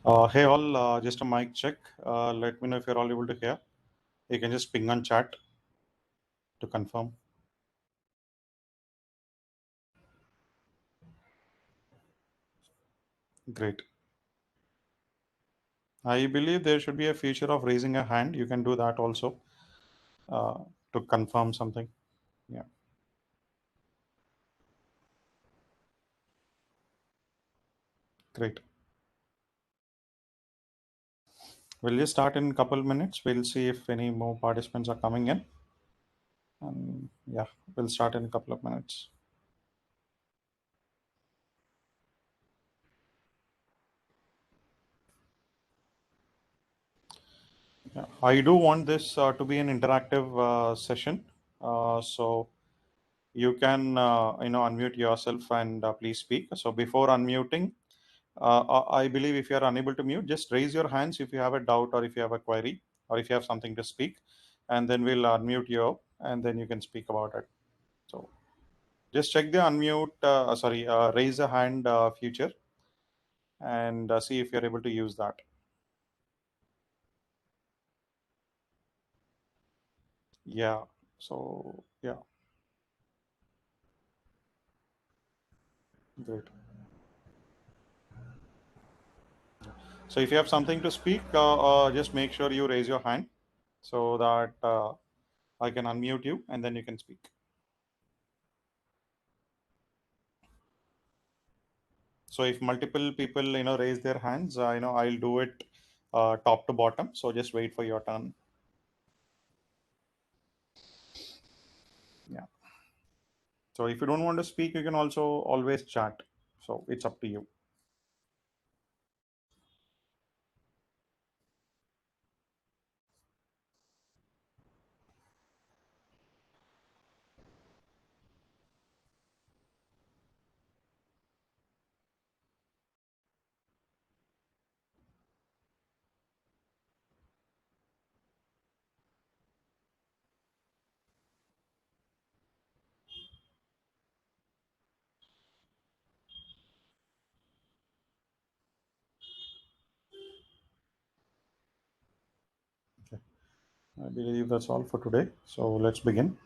Hey all, just a mic check. Let me know if you're all able to hear. You can just ping on chat to confirm. Great. I believe there should be a feature of raising a hand. You can do that also uh, to confirm something. Yeah. Great. We'll just start in a couple minutes. We'll see if any more participants are coming in. And yeah, we'll start in a couple of minutes. Yeah. I do want this to be an interactive session. So you can unmute yourself and please speak. So before unmuting, I believe if you are unable to mute, just raise your hands if you have a doubt or if you have a query or if you have something to speak, and then we'll unmute you and then you can speak about it. So just check the unmute, raise a hand feature and see if you're able to use that. Yeah. So yeah, great. So if you have something to speak, just make sure you raise your hand so that I can unmute you and then you can speak. So if multiple people raise their hands, I'll do it top to bottom. So just wait for your turn. Yeah. So if you don't want to speak, you can also always chat. So it's up to you. Okay. I believe that's all for today. So let's begin.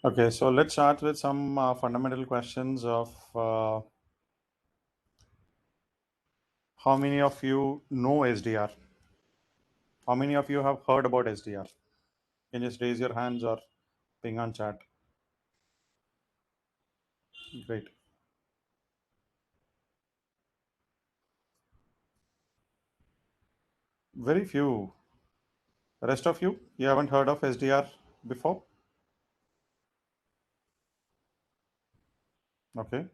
Okay, so let's start with some fundamental questions of how many of you know SDR? How many of you have heard about SDR? You can just raise your hands or ping on chat. Great. Very few. Rest of you haven't heard of SDR before? Okay.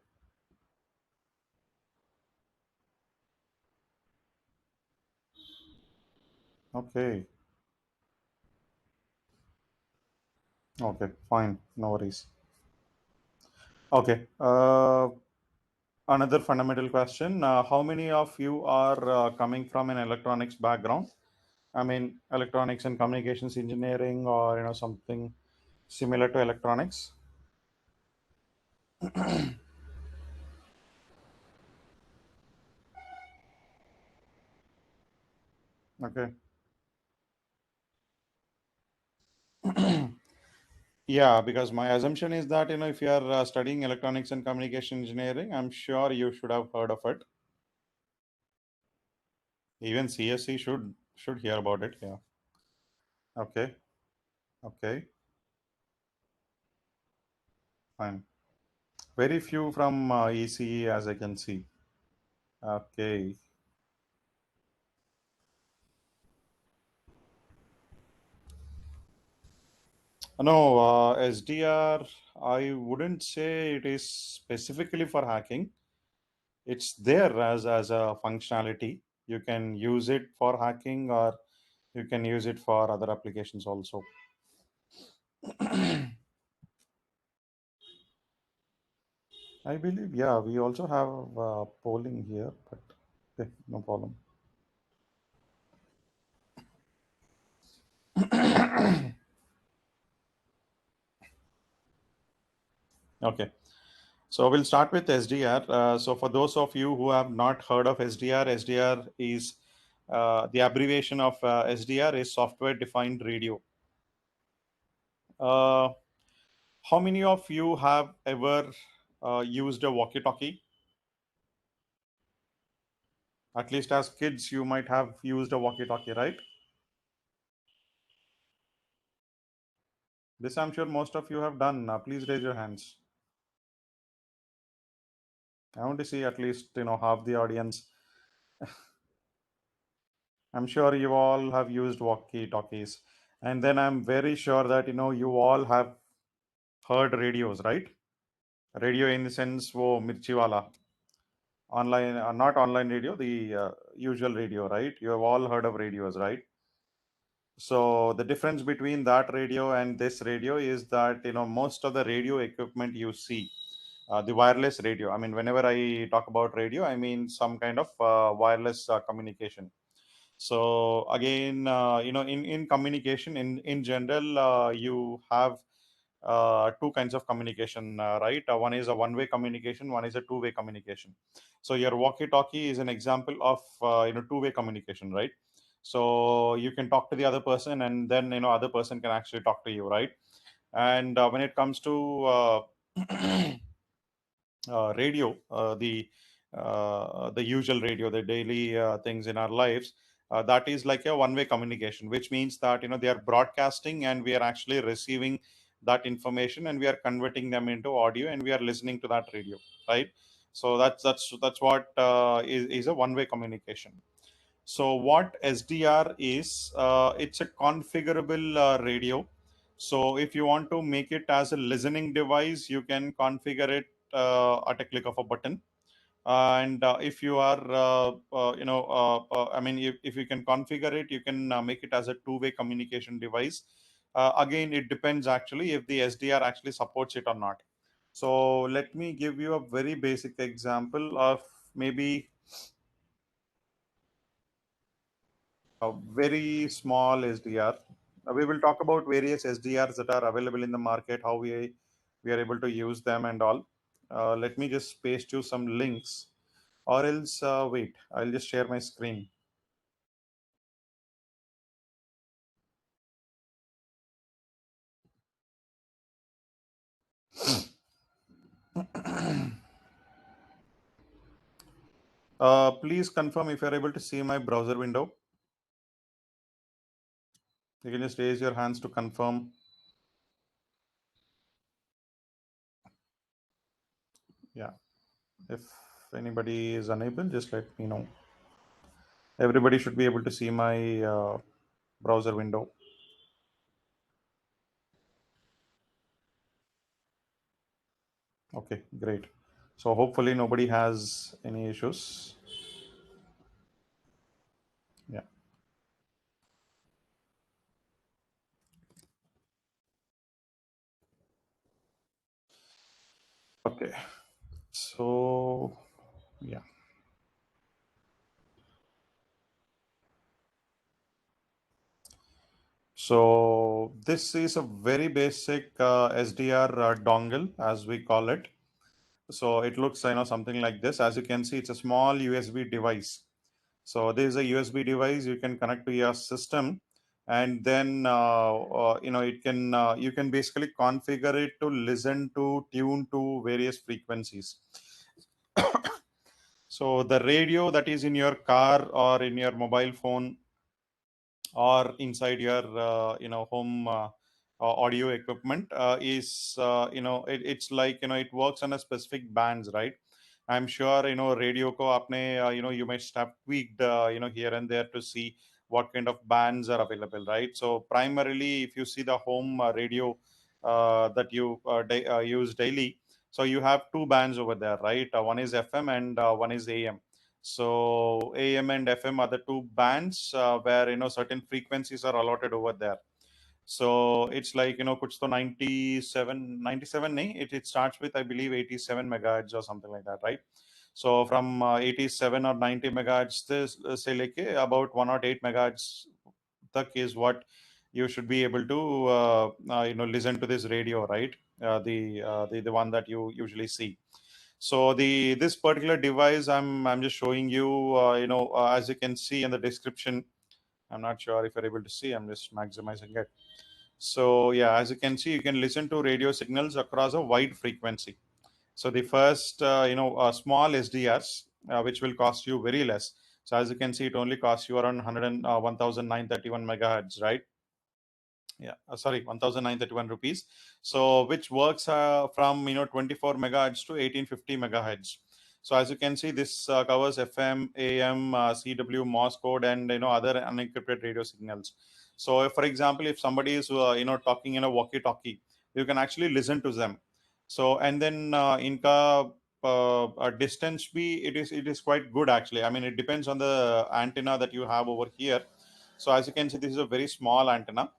Okay. Okay. Fine. No worries. Okay. Another fundamental question. How many of you are coming from an electronics background? I mean, electronics and communications engineering, or something similar to electronics. Okay. Yeah, because my assumption is that if you are studying electronics and communication engineering, I'm sure you should have heard of it. Even CSE should hear about it. Yeah. Okay. Okay. Fine. Very few from ECE, as I can see. Okay. No, SDR, I wouldn't say it is specifically for hacking. It's there as a functionality. You can use it for hacking or you can use it for other applications also. I believe, yeah, we also have polling here, but okay, no problem. Okay. So we'll start with SDR. So for those of you who have not heard of SDR, SDR is the abbreviation of SDR is software defined radio. Uh, how many of you have ever used a walkie-talkie? At least as kids, you might have used a walkie-talkie, right? This I'm sure most of you have done. Please raise your hands. I want to see at least half the audience. I'm sure you all have used walkie-talkies, and then I'm very sure that you all have heard radios, right? Radio in the sense, wo mirchi wala online, not online radio, the usual radio, right? You have all heard of radios, right? So the difference between that radio and this radio is that most of the radio equipment you see, the wireless radio. I mean, whenever I talk about radio, I mean some kind of wireless communication. So again, in communication, in general, you have two kinds of communication, right? One is a one-way communication, one is a two-way communication. So your walkie-talkie is an example of two-way communication, right? So you can talk to the other person, and then other person can actually talk to you, right? And when it comes to radio, the usual radio, the daily things in our lives, that is like a one-way communication, which means that they are broadcasting, and we are actually receiving that information, and we are converting them into audio, and we are listening to that radio, right? So that's what is a one-way communication. So what SDR is, it's a configurable radio. So if you want to make it as a listening device, you can configure it at a click of a button. And if you are, I mean, if you can configure it, you can make it as a two-way communication device. Again, it depends actually if the SDR actually supports it or not. So let me give you a very basic example of maybe a very small SDR. We will talk about various SDRs that are available in the market, how we are able to use them and all. Let me just paste you some links, or else wait, I'll just share my screen. Please confirm if you're able to see my browser window. You can just raise your hands to confirm. Yeah, if anybody is unable, just let me know. Everybody should be able to see my browser window. Okay, great. So hopefully nobody has any issues. Yeah. Okay. So yeah. So this is a very basic SDR dongle, as we call it. So it looks, something like this. As you can see, it's a small USB device. So this is a USB device you can connect to your system, and then it can you can basically configure it to listen to tune to various frequencies. So the radio that is in your car or in your mobile phone or inside your home audio equipment is it's like it works on a specific bands, right? I'm sure radio ko apne you must have tweaked here and there to see what kind of bands are available, right? So primarily, if you see the home radio that you use daily, so you have two bands over there, right? One is FM and one is AM. So AM and FM are the two bands where certain frequencies are allotted over there. So it's like kuch to 97 nahi, it starts with I believe 87 megahertz or something like that, right? So from 87 or 90 megahertz से लेके about 108 megahertz tak is what you should be able to listen to this radio, right? The one that you usually see. So this particular device I'm just showing you, as you can see in the description. I'm not sure if you're able to see. I'm just maximizing it. So yeah, as you can see, you can listen to radio signals across a wide frequency. So the first, small SDRs, which will cost you very less. So as you can see, it only costs you around 1,931 megahertz, right? Yeah, sorry, 1,931 rupees. So which works from 24 megahertz to 1850 megahertz. So as you can see, this covers FM, AM, CW, Morse code, and other unencrypted radio signals. So if, for example, if somebody is talking in a walkie-talkie, you can actually listen to them. So and then inka distance be, it is quite good actually. I mean, it depends on the antenna that you have over here. So as you can see, this is a very small antenna,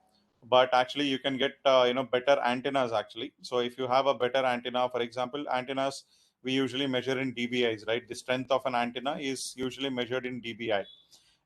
but actually you can get better antennas actually. So if you have a better antenna, for example, antennas we usually measure in dBis, right? The strength of an antenna is usually measured in dBi.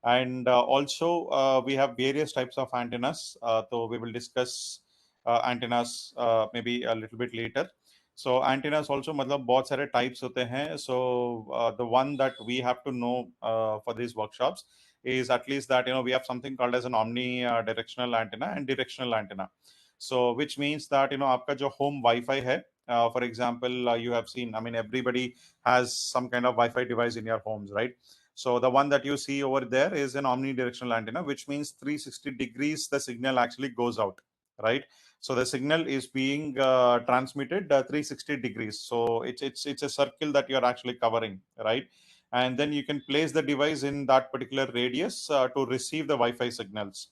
And also we have various types of antennas, so we will discuss antennas maybe a little bit later. So antennas also मतलब बहुत सारे types होते हैं. So the one that we have to know for these workshops is at least that we have something called as an omni directional antenna and directional antenna. So which means that आपका जो home Wi-Fi है, for example, you have seen, I mean, everybody has some kind of Wi-Fi device in your homes, right? So the one that you see over there is an omnidirectional antenna, which means 360 degrees the signal actually goes out, right? So the signal is being transmitted 360 degrees. So it's a circle that you're actually covering, right? And then you can place the device in that particular radius to receive the Wi-Fi signals.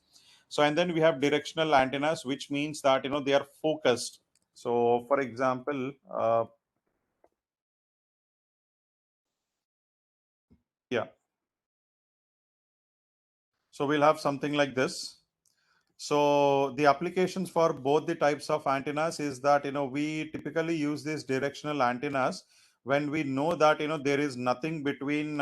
So and then we have directional antennas, which means that they are focused. So for example, yeah. So we'll have something like this. So the applications for both the types of antennas is that we typically use these directional antennas when we know that there is nothing between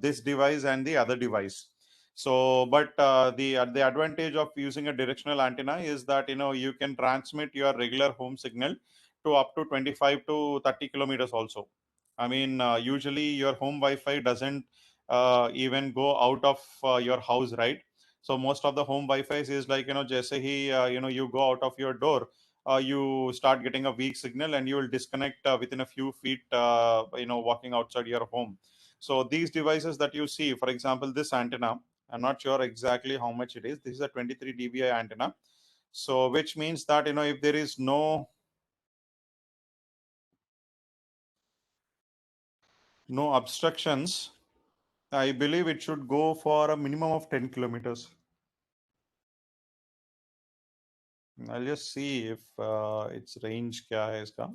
this device and the other device. So but the advantage of using a directional antenna is that you can transmit your regular home signal to up to 25 to 30 kilometers also. I mean, usually your home Wi-Fi doesn't even go out of your house, right? So most of the home Wi-Fi is like jaise hi you go out of your door, you start getting a weak signal and you will disconnect within a few feet walking outside your home. So these devices that you see, for example, this antenna, I'm not sure exactly how much it is. This is a 23 dBi antenna. So which means that if there is no obstructions, I believe it should go for a minimum of 10 kilometers. I'll just see if its range kya hai iska.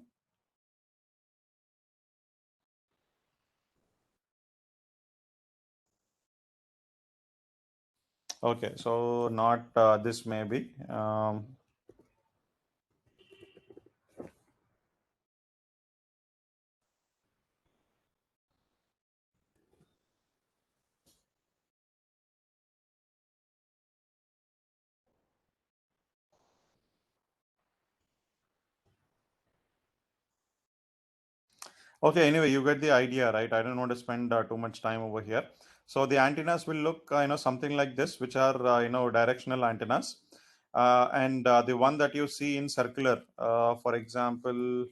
Okay, so not this maybe. Okay, anyway, you get the idea, right? I don't want to spend too much time over here. So the antennas will look, something like this, which are, directional antennas. And the one that you see in circular, for example,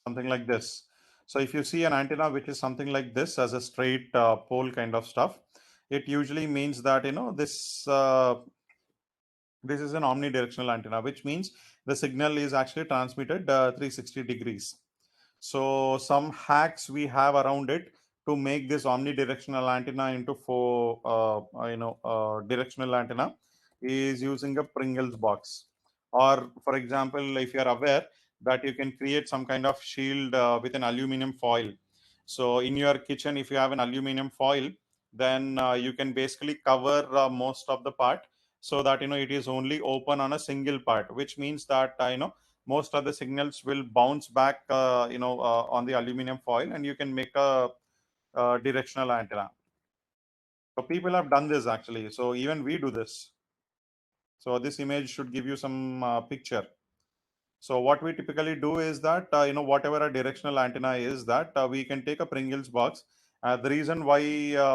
something like this. So if you see an antenna which is something like this as a straight pole kind of stuff, it usually means that, this is an omnidirectional antenna, which means the signal is actually transmitted 360 degrees. So some hacks we have around it to make this omnidirectional antenna into directional antenna is using a Pringles box. Or for example, if you are aware that you can create some kind of shield with an aluminum foil. So in your kitchen, if you have an aluminum foil, then you can basically cover most of the part so that it is only open on a single part, which means that most of the signals will bounce back on the aluminum foil and you can make a directional antenna. So people have done this actually. So even we do this. So this image should give you some picture. So what we typically do is that whatever a directional antenna is, that we can take a Pringles box. The reason why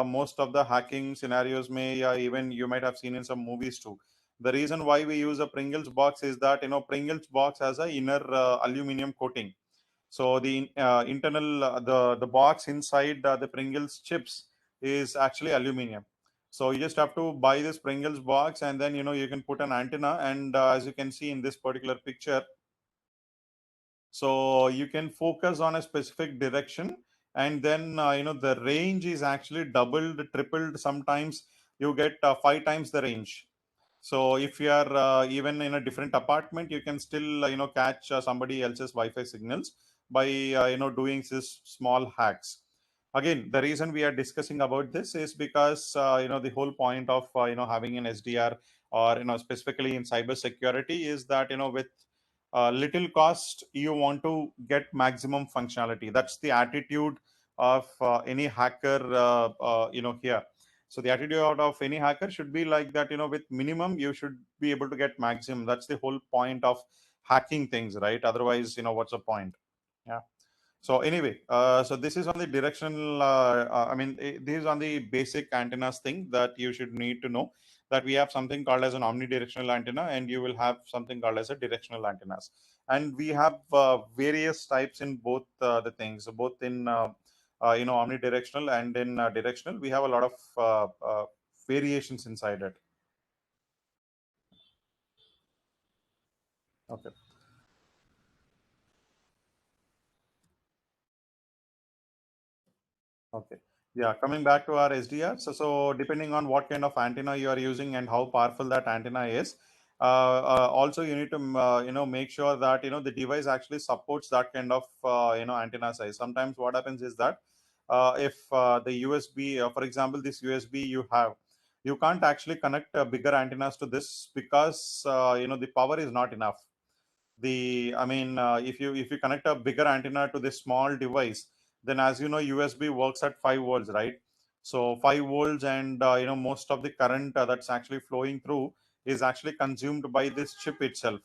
most of the hacking scenarios may even you might have seen in some movies too. The reason why we use a Pringles box is that Pringles box has a inner aluminum coating. So the internal the box inside the Pringles chips is actually aluminum. So you just have to buy this Pringles box, and then you can put an antenna, and as you can see in this particular picture, so you can focus on a specific direction, and then the range is actually doubled, tripled. Sometimes you get 5 times the range. So if you are even in a different apartment, you can still catch somebody else's Wi-Fi signals by doing this small hacks. Again, the reason we are discussing about this is because the whole point of having an SDR, or specifically in cyber security, is that with little cost you want to get maximum functionality. That's the attitude of any hacker here. So the attitude of any hacker should be like that, with minimum you should be able to get maximum. That's the whole point of hacking things, right? Otherwise, what's the point? Yeah. So anyway, so this is on the directional. This is on the basic antennas thing that you should need to know. That we have something called as an omnidirectional antenna, and you will have something called as a directional antennas. And we have various types in both the things, both in omnidirectional and in directional. We have a lot of variations inside it. Okay. Okay. Yeah, coming back to our SDR. So depending on what kind of antenna you are using and how powerful that antenna is, also you need to make sure that the device actually supports that kind of antenna size. Sometimes what happens is that if the USB, for example, this USB you have, you can't actually connect bigger antennas to this because the power is not enough. If you connect a bigger antenna to this small device, then as you know USB works at 5 volts, right? So 5 volts, and most of the current that's actually flowing through is actually consumed by this chip itself.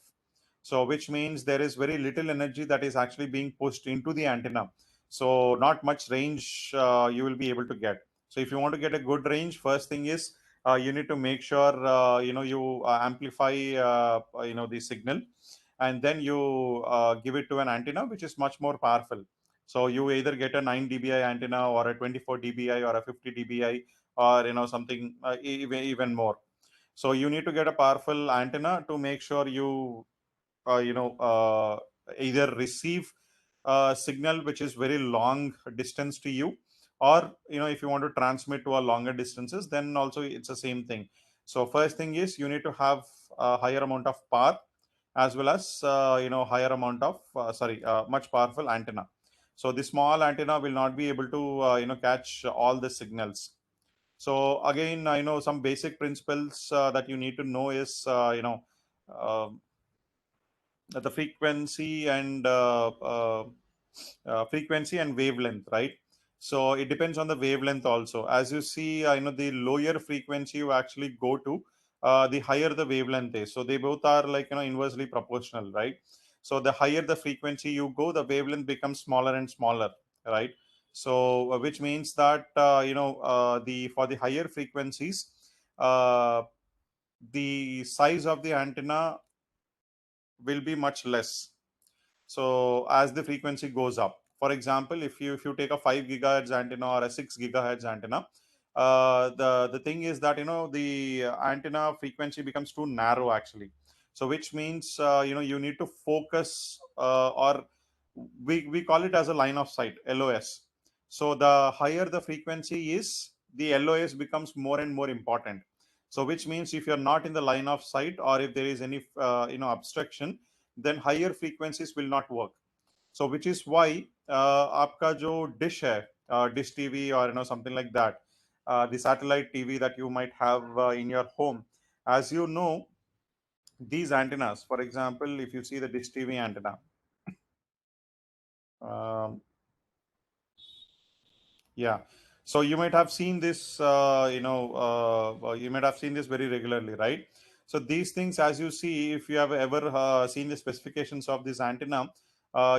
So which means there is very little energy that is actually being pushed into the antenna. So not much range you will be able to get. So if you want to get a good range, first thing is you need to make sure you amplify the signal, and then you give it to an antenna which is much more powerful. So you either get a 9 dBi antenna, or a 24 dBi, or a 50 dBi, or something even more. So you need to get a powerful antenna to make sure you either receive a signal which is very long distance to you, or if you want to transmit to a longer distances, then also it's the same thing. So first thing is you need to have a higher amount of power, as well as higher amount of much powerful antenna. So the small antenna will not be able to catch all the signals. So again, some basic principles that you need to know is uh, the frequency and wavelength, right? So it depends on the wavelength also. As you see, the lower frequency you actually go to, the higher the wavelength is. So they both are like inversely proportional, right? So the higher the frequency you go, the wavelength becomes smaller and smaller, right? So which means that the for the higher frequencies, uh, the size of the antenna will be much less. So as the frequency goes up, for example, if you take a 5 gigahertz antenna or a 6 gigahertz antenna, the thing is that the antenna frequency becomes too narrow actually. So which means you need to focus, or we call it as a line of sight, LOS. So the higher the frequency is, the LOS becomes more and more important. So which means if you're not in the line of sight, or if there is any obstruction, then higher frequencies will not work. So which is why आपका जो dish है, dish TV, or something like that, the satellite TV that you might have in your home, as you know, these antennas, for example, if you see the dish TV antenna, um, yeah, So you might have seen this, you might have seen this very regularly, right? So these things, as you see, if you have ever seen the specifications of this antenna,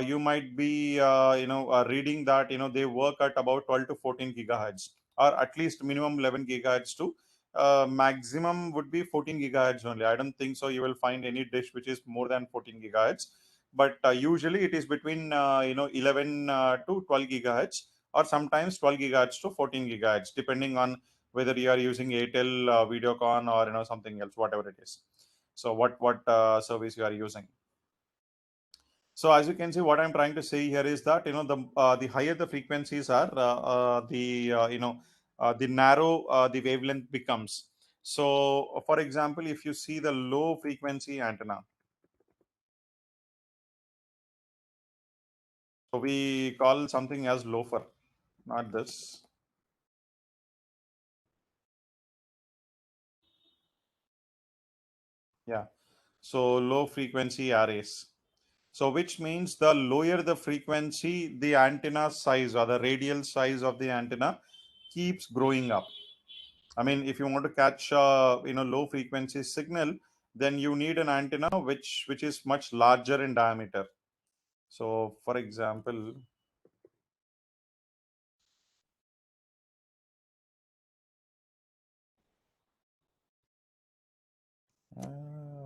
you might be, reading that, they work at about 12 to 14 gigahertz, or at least minimum 11 gigahertz to maximum would be 14 gigahertz only. I don't think so. You will find any dish which is more than 14 gigahertz, but usually it is between 11 to 12 gigahertz, or sometimes 12 gigahertz to 14 gigahertz, depending on whether you are using Airtel, Videocon, or something else, whatever it is. So what service you are using. So as you can see, what I'm trying to say here is that the higher the frequencies are, the narrow the wavelength becomes. So, for example, if you see the low frequency antenna, so we call something as loafer, not this. Yeah. So low frequency arrays. So which means the lower the frequency, the antenna size or the radial size of the antenna keeps growing up. I mean, if you want to catch low frequency signal, then you need an antenna which is much larger in diameter. So for example,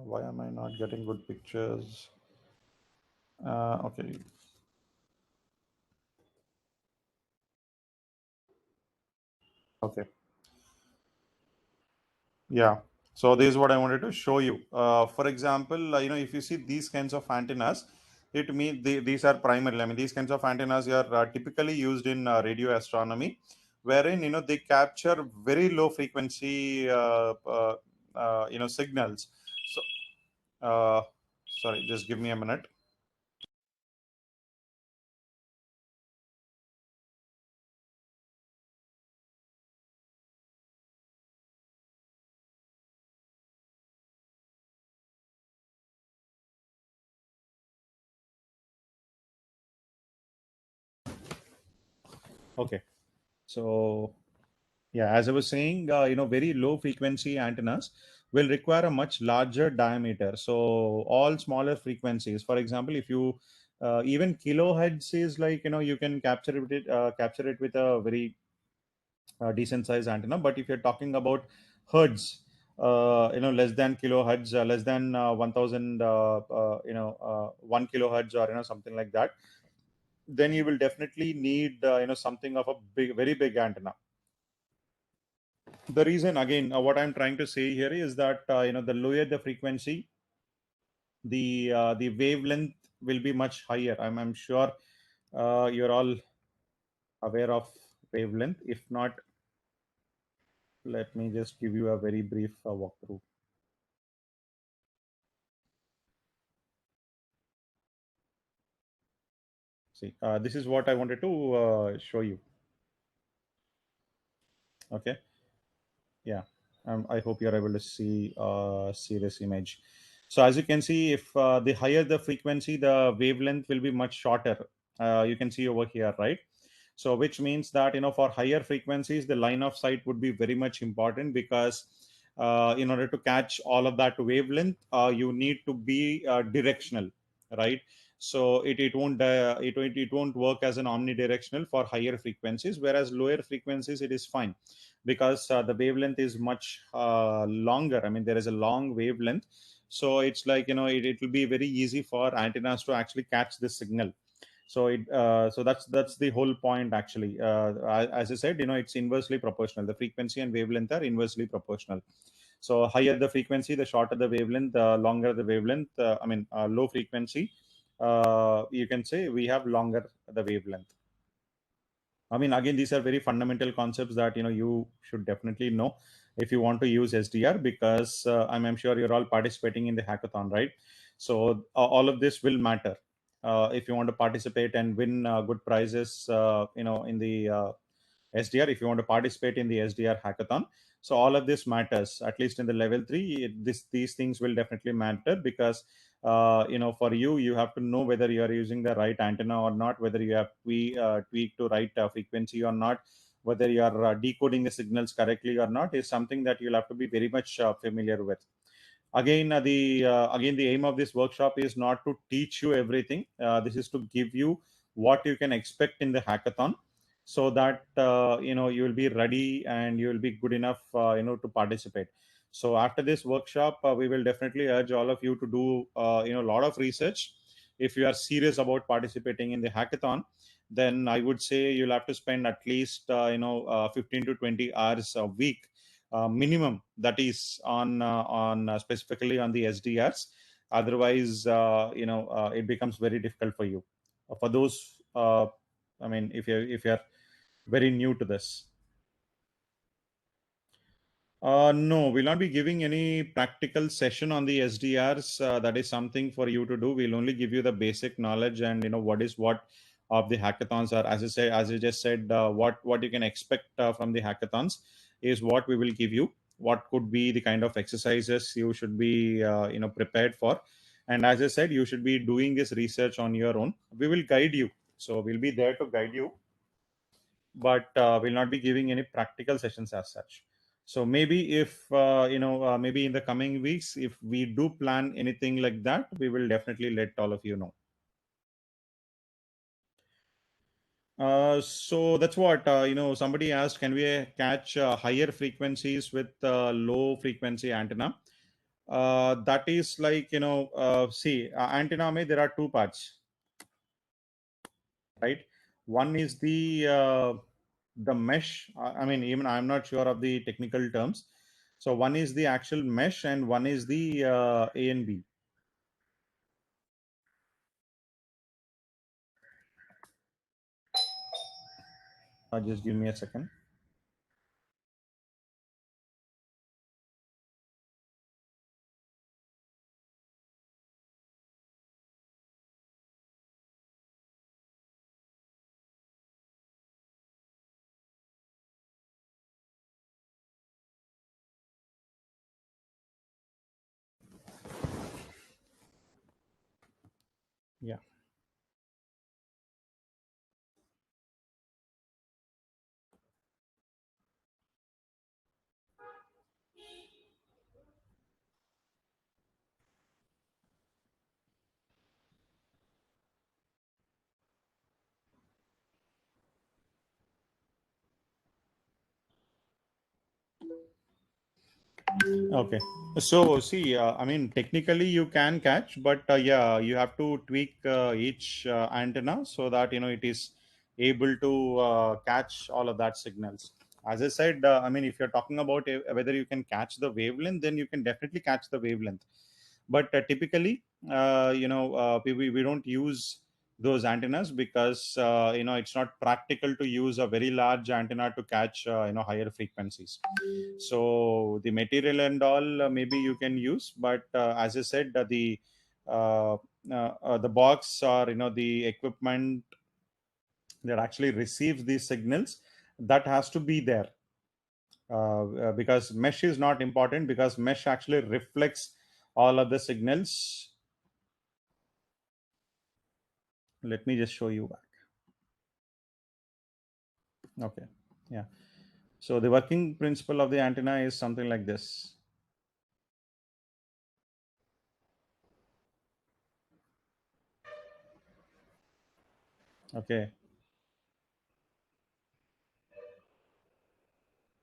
why am I not getting good pictures? Okay, okay. Yeah. So this is what I wanted to show you. For example, if you see these kinds of antennas, it means these are primarily, I mean, these kinds of antennas are typically used in radio astronomy, wherein, they capture very low frequency, signals. So, uh, sorry, just give me a minute. Okay. So, yeah, as I was saying, very low frequency antennas will require a much larger diameter. So all smaller frequencies, for example, if you even kilohertz is like, you can capture it with a very decent size antenna. But if you're talking about hertz, less than kilohertz, less than 1000, 1 kilohertz, or something like that, then you will definitely need something of a big, very big antenna. The reason, again, what I'm trying to say here is that the lower the frequency, the wavelength will be much higher. I'm sure you're all aware of wavelength. If not, let me just give you a very brief walkthrough. See, this is what I wanted to show you. Okay. Yeah, I hope you're able to see this image. So as you can see, if the higher the frequency, the wavelength will be much shorter. You can see over here, right? So which means that for higher frequencies, the line of sight would be very much important, because in order to catch all of that wavelength, you need to be directional, right? So it won't work as an omnidirectional for higher frequencies, whereas lower frequencies it is fine, because the wavelength is much longer. I mean, there is a long wavelength, so it's like it will be very easy for antennas to actually catch this signal. So that's the whole point actually. As I said, it's inversely proportional. The frequency and wavelength are inversely proportional. So higher the frequency, the shorter the wavelength, the longer the wavelength. Low frequency, you can say we have longer the wavelength. I mean, again, these are very fundamental concepts that you should definitely know if you want to use SDR, because I'm sure you're all participating in the hackathon, right? So all of this will matter if you want to participate and win good prizes, in the SDR. If you want to participate in the SDR hackathon, so all of this matters. At least in the level 3, these things will definitely matter, because for you have to know whether you are using the right antenna or not, whether you have tweaked to right frequency or not, whether you are decoding the signals correctly or not is something that you'll have to be very much familiar with. Again, the aim of this workshop is not to teach you everything. This is to give you what you can expect in the hackathon, so that you will be ready and you will be good enough to participate. So after this workshop, we will definitely urge all of you to do a lot of research. If you are serious about participating in the hackathon, then I would say you'll have to spend at least 15 to 20 hours a week minimum, that is on specifically on the SDRs. Otherwise, it becomes very difficult for you. For those, I mean, if you're very new to this. No, we'll not be giving any practical session on the SDRs. That is something for you to do. We'll only give you the basic knowledge and what is what of the hackathons are. As I say, as I just said, what you can expect from the hackathons is what we will give you. What could be the kind of exercises you should be prepared for, and as I said, you should be doing this research on your own. We will guide you, so we'll be there to guide you, but we'll not be giving any practical sessions as such. So maybe if maybe in the coming weeks, if we do plan anything like that, we will definitely let all of you know. So that's what somebody asked, can we catch higher frequencies with low frequency antenna? That is like see, antenna mein there are two parts, right? One is the mesh. I mean, even I'm not sure of the technical terms. So one is the actual mesh and one is the A and B. Just give me a second. Yeah. Okay. So see, I mean, technically you can catch, but yeah, you have to tweak each antenna so that it is able to catch all of that signals. As I said, I mean, if you're talking about whether you can catch the wavelength, then you can definitely catch the wavelength. But typically, we don't use those antennas because it's not practical to use a very large antenna to catch higher frequencies. So the material and all, maybe you can use, but as I said, uh, the box or the equipment that actually receives these signals, that has to be there, because mesh is not important, because mesh actually reflects all of the signals. Let me just show you back. Okay. Yeah. So the working principle of the antenna is something like this. Okay.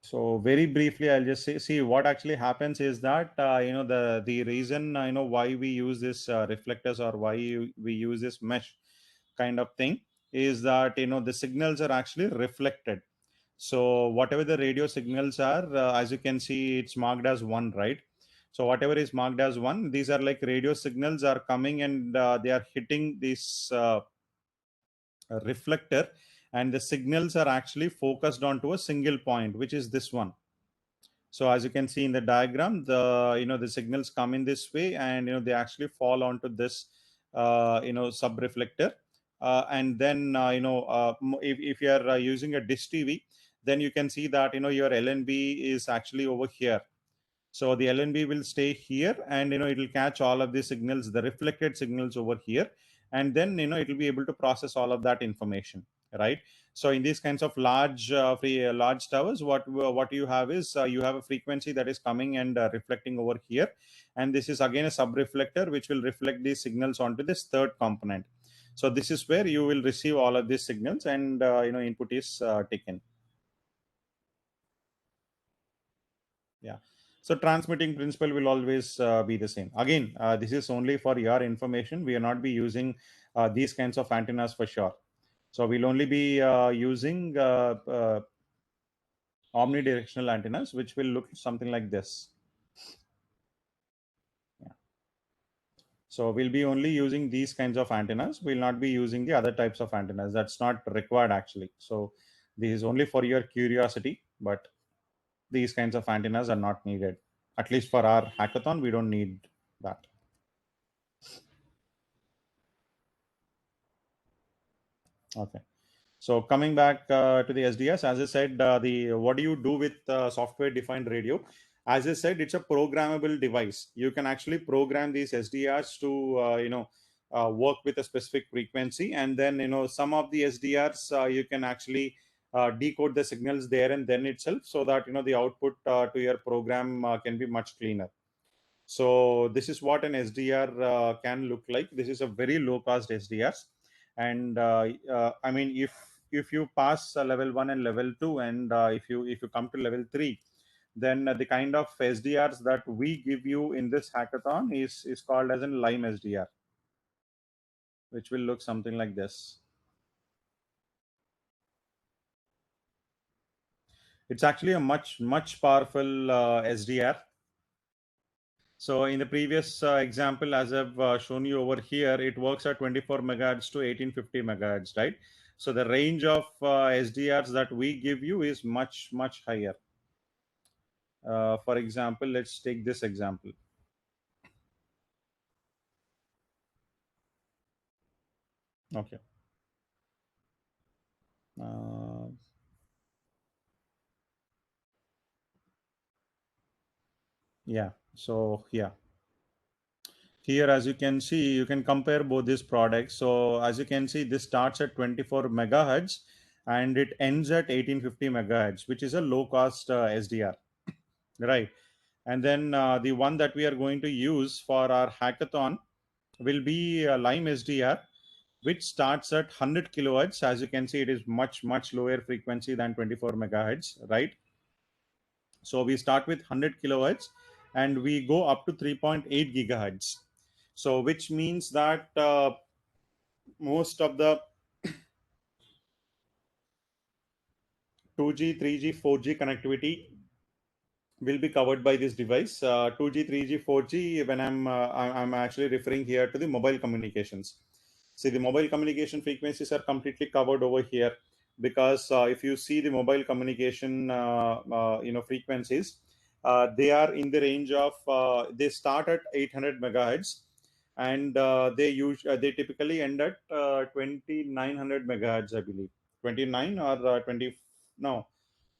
So very briefly, I'll just say, see what actually happens is that the reason why we use this reflectors, or why we use this mesh kind of thing, is that the signals are actually reflected. So whatever the radio signals are, as you can see, it's marked as one, right? So whatever is marked as one, these are like radio signals are coming, and they are hitting this reflector, and the signals are actually focused onto a single point, which is this one. So as you can see in the diagram, the signals come in this way, and they actually fall onto this sub reflector, and then if you are using a dish TV, then you can see that your LNB is actually over here. So the LNB will stay here, and it will catch all of the signals, the reflected signals over here, and then it will be able to process all of that information. right? So in these kinds of large towers, what you have is you have a frequency that is coming and reflecting over here, and this is again a sub reflector which will reflect these signals onto this third component. So this is where you will receive all of these signals, and input is taken. Yeah. So transmitting principle will always be the same. Again, this is only for your information. We will not be using these kinds of antennas for sure. So we'll only be using omnidirectional antennas, which will look something like this. Yeah. So we'll be only using these kinds of antennas. We'll not be using the other types of antennas. That's not required actually. So this is only for your curiosity, but these kinds of antennas are not needed. At least for our hackathon, we don't need that. Okay. So coming back to the SDS, as I said, the what do you do with software-defined radio? As I said, it's a programmable device. You can actually program these SDRs to work with a specific frequency, and then some of the SDRs you can actually decode the signals there and then itself, so that the output to your program can be much cleaner. So this is what an SDR can look like. This is a very low cost SDRs, and I mean, if you pass level 1 and level 2, and if you come to level 3, then the kind of SDRs that we give you in this hackathon is called as an Lime SDR, which will look something like this. It's actually a much powerful SDR. So in the previous example, as I've shown you over here, it works at 24 megahertz to 1850 megahertz, right? So the range of SDRs that we give you is much higher. For example, let's take this example. Okay. Uh, yeah. So yeah. Here, as you can see, you can compare both these products. So as you can see, this starts at 24 megahertz and it ends at 1850 megahertz, which is a low cost SDR, right? And then the one that we are going to use for our hackathon will be Lime SDR, which starts at 100 kilohertz. As you can see, it is much lower frequency than 24 megahertz, right? So we start with 100 kilohertz and we go up to 3.8 gigahertz. So which means that most of the 2G, 3G, 4G connectivity will be covered by this device. 2G, 3G, 4G, when I'm actually referring here to the mobile communications. See, the mobile communication frequencies are completely covered over here, because if you see the mobile communication frequencies, they are in the range of they start at 800 megahertz, and they typically end at 2900 megahertz, I believe. 29 or 20, no,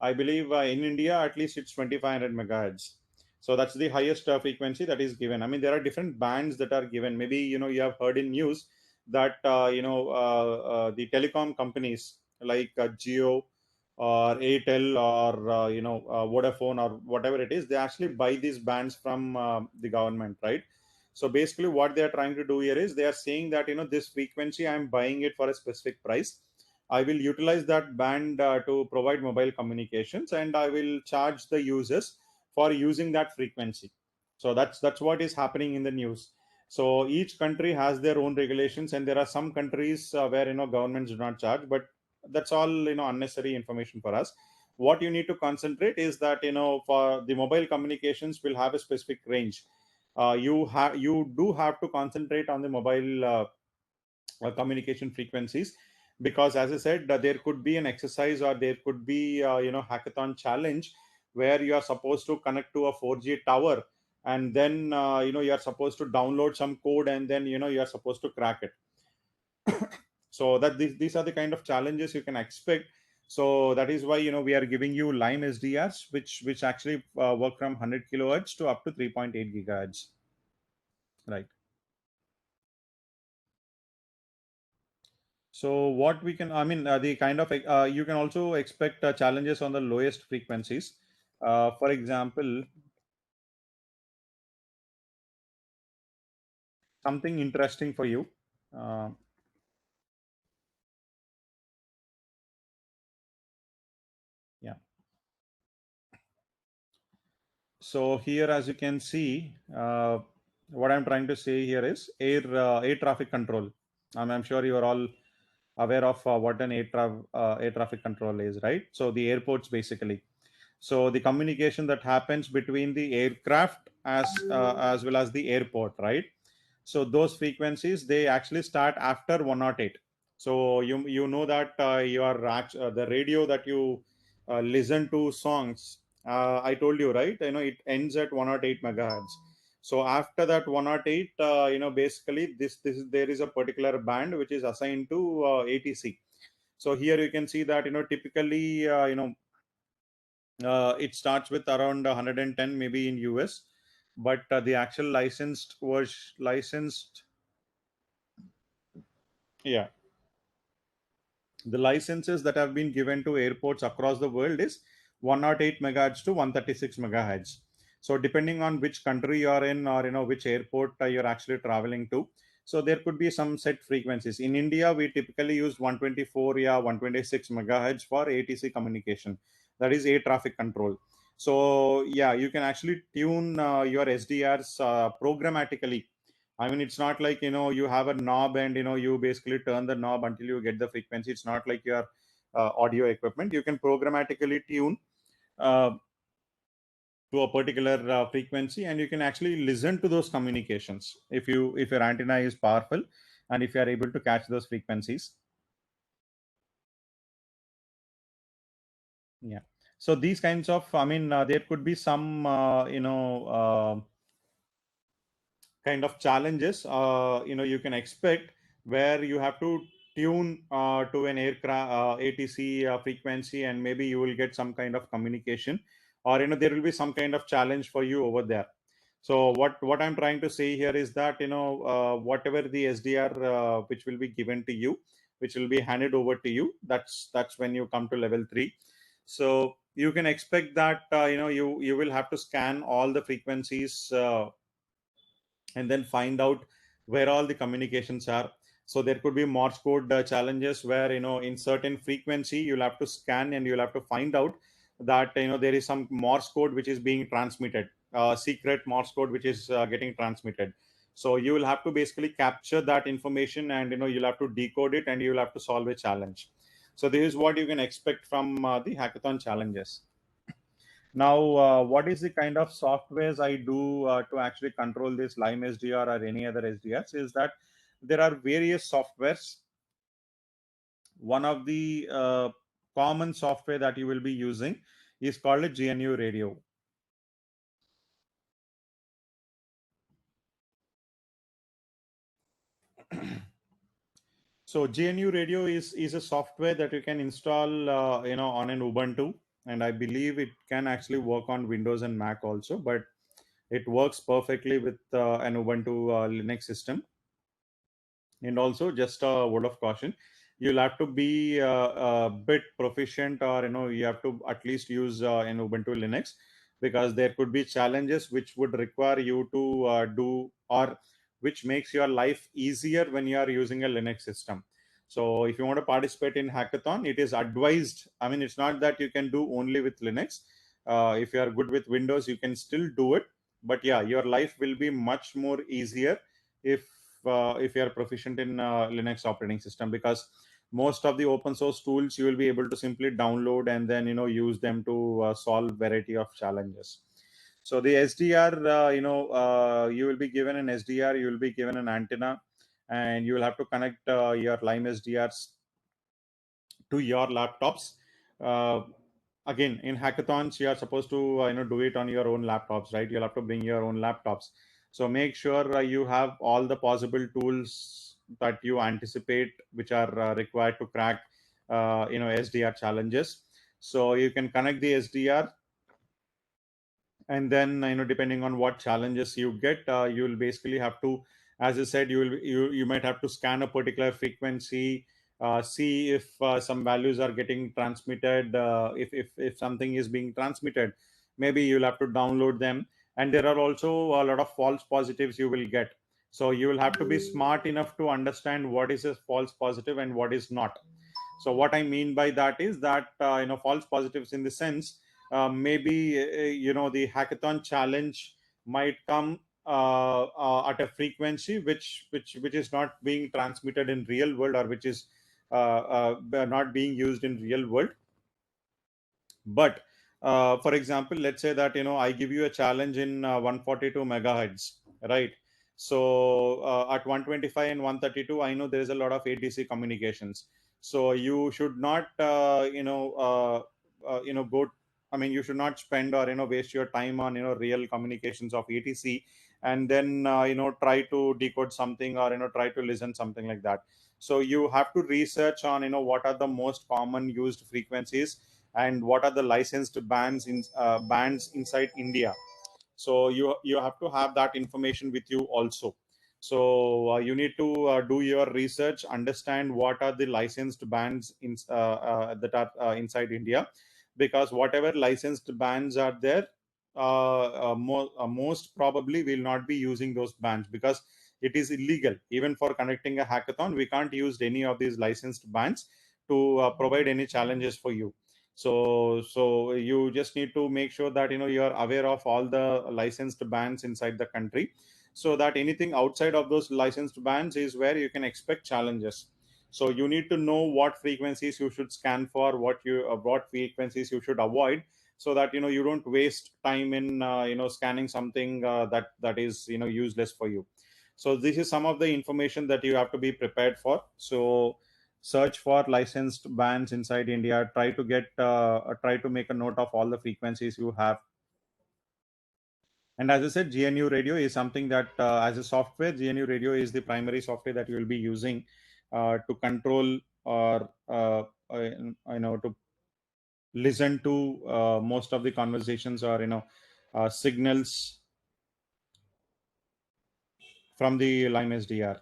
I believe in India at least it's 2500 megahertz. So that's the highest frequency that is given. I mean, there are different bands that are given. Maybe you have heard in news that the telecom companies like Geo or Airtel or Vodafone or whatever it is, they actually buy these bands from the government, right? So basically, what they are trying to do here is they are saying that this frequency I'm buying it for a specific price. I will utilize that band to provide mobile communications, and I will charge the users for using that frequency. So that's what is happening in the news. So each country has their own regulations, and there are some countries where governments do not charge, but that's all unnecessary information for us. What you need to concentrate is that for the mobile communications will have a specific range. You do have to concentrate on the mobile communication frequencies, because as I said, there could be an exercise or there could be hackathon challenge where you are supposed to connect to a 4G tower, and then you are supposed to download some code, and then you are supposed to crack it. So that these are the kind of challenges you can expect. So that is why we are giving you Lime SDRs, which actually work from 100 kilohertz to up to 3.8 gigahertz, right? So what we can, I mean, the kind of you can also expect challenges on the lowest frequencies. For example, something interesting for you. uh, yeah. So here, as you can see, what I'm trying to say here is air traffic control. I'm sure you are all aware of what an air traffic control is, right? So the airports basically. So the communication that happens between the aircraft as well as the airport, right? So those frequencies, they actually start after 108. So you know that the radio that you listen to songs, I told you, right? It ends at 108 megahertz. So after that 108, basically there is a particular band which is assigned to ATC. So here you can see that typically it starts with around 110 maybe in US, but the actual licensed, yeah, the licenses that have been given to airports across the world is 108 megahertz to 136 megahertz. So depending on which country you're in, or which airport you're actually traveling to, so there could be some set frequencies. In India, we typically use 124, yeah, 126 megahertz for ATC communication, that is air traffic control. So yeah, you can actually tune your SDRs programmatically. I mean, it's not like you have a knob and you basically turn the knob until you get the frequency. It's not like your audio equipment. You can programmatically tune uh, to a particular frequency, and you can actually listen to those communications if your antenna is powerful, and if you are able to catch those frequencies. Yeah. So these kinds of, I mean, there could be some kind of challenges you can expect, where you have to tune to an aircraft ATC frequency, and maybe you will get some kind of communication, or there will be some kind of challenge for you over there. So what I'm trying to say here is that whatever the SDR which will be given to you, which will be handed over to you, that's when you come to level 3. So you can expect that you will have to scan all the frequencies and then find out where all the communications are. So there could be Morse code challenges, where in certain frequency you'll have to scan, and you'll have to find out that there is some Morse code which is being transmitted, secret Morse code which is getting transmitted. So you will have to basically capture that information, and you'll have to decode it, and you'll have to solve a challenge. So this is what you can expect from the hackathon challenges. Now, what is the kind of softwares I do to actually control this Lime SDR or any other SDRs? Is that there are various softwares. One of the common software that you will be using is called a GNU Radio. So GNU Radio is a software that you can install on an Ubuntu, and I believe it can actually work on Windows and Mac also, but it works perfectly with an Ubuntu Linux system. And also, just a word of caution, you'll have to be a bit proficient, or you have to at least use an Ubuntu Linux, because there could be challenges which would require you to do, or which makes your life easier when you are using a Linux system. So if you want to participate in hackathon, it is advised, I mean, it's not that you can do only with Linux. If you are good with Windows, you can still do it, but yeah, your life will be much more easier if you are proficient in Linux operating system, because most of the open source tools you will be able to simply download, and then use them to solve variety of challenges. So the SDR, you will be given an SDR, you will be given an antenna, and you will have to connect your Lime SDRs to your laptops. uh, Again, in hackathons, you are supposed to do it on your own laptops, right? You'll have to bring your own laptops. So make sure you have all the possible tools that you anticipate, which are required to crack SDR challenges. So you can connect the SDR, and then depending on what challenges you get, you'll basically have to, as I said, you might have to scan a particular frequency, see if some values are getting transmitted. If something is being transmitted, maybe you'll have to download them. And there are also a lot of false positives you will get. So you will have to be smart enough to understand what is a false positive and what is not. So what I mean by that is that false positives in the sense, maybe the hackathon challenge might come at a frequency which is not being transmitted in real world, or which is not being used in real world. But for example, let's say that I give you a challenge in 142 megahertz, right? So at 125 and 132, I know there is a lot of ATC communications. So you should not go. I mean, you should not spend or waste your time on real communications of ATC, and then try to decode something, or try to listen something like that. So you have to research on what are the most common used frequencies, and what are the licensed bands inside India. So you have to have that information with you also. So you need to do your research, understand what are the licensed bands that are inside India, because whatever licensed bands are there, most probably will not be using those bands, because it is illegal. Even for conducting a hackathon, we can't use any of these licensed bands to provide any challenges for you. So you just need to make sure that you are aware of all the licensed bands inside the country, so that anything outside of those licensed bands is where you can expect challenges. So you need to know what frequencies you should scan for, what frequencies you should avoid, so that you don't waste time in scanning something that is useless for you. So this is some of the information that you have to be prepared for. So search for licensed bands inside India. Try to make a note of all the frequencies you have. And as I said, GNU Radio is something that, as a software, GNU Radio is the primary software that you will be using to control, or to listen to most of the conversations, or signals from the line SDR.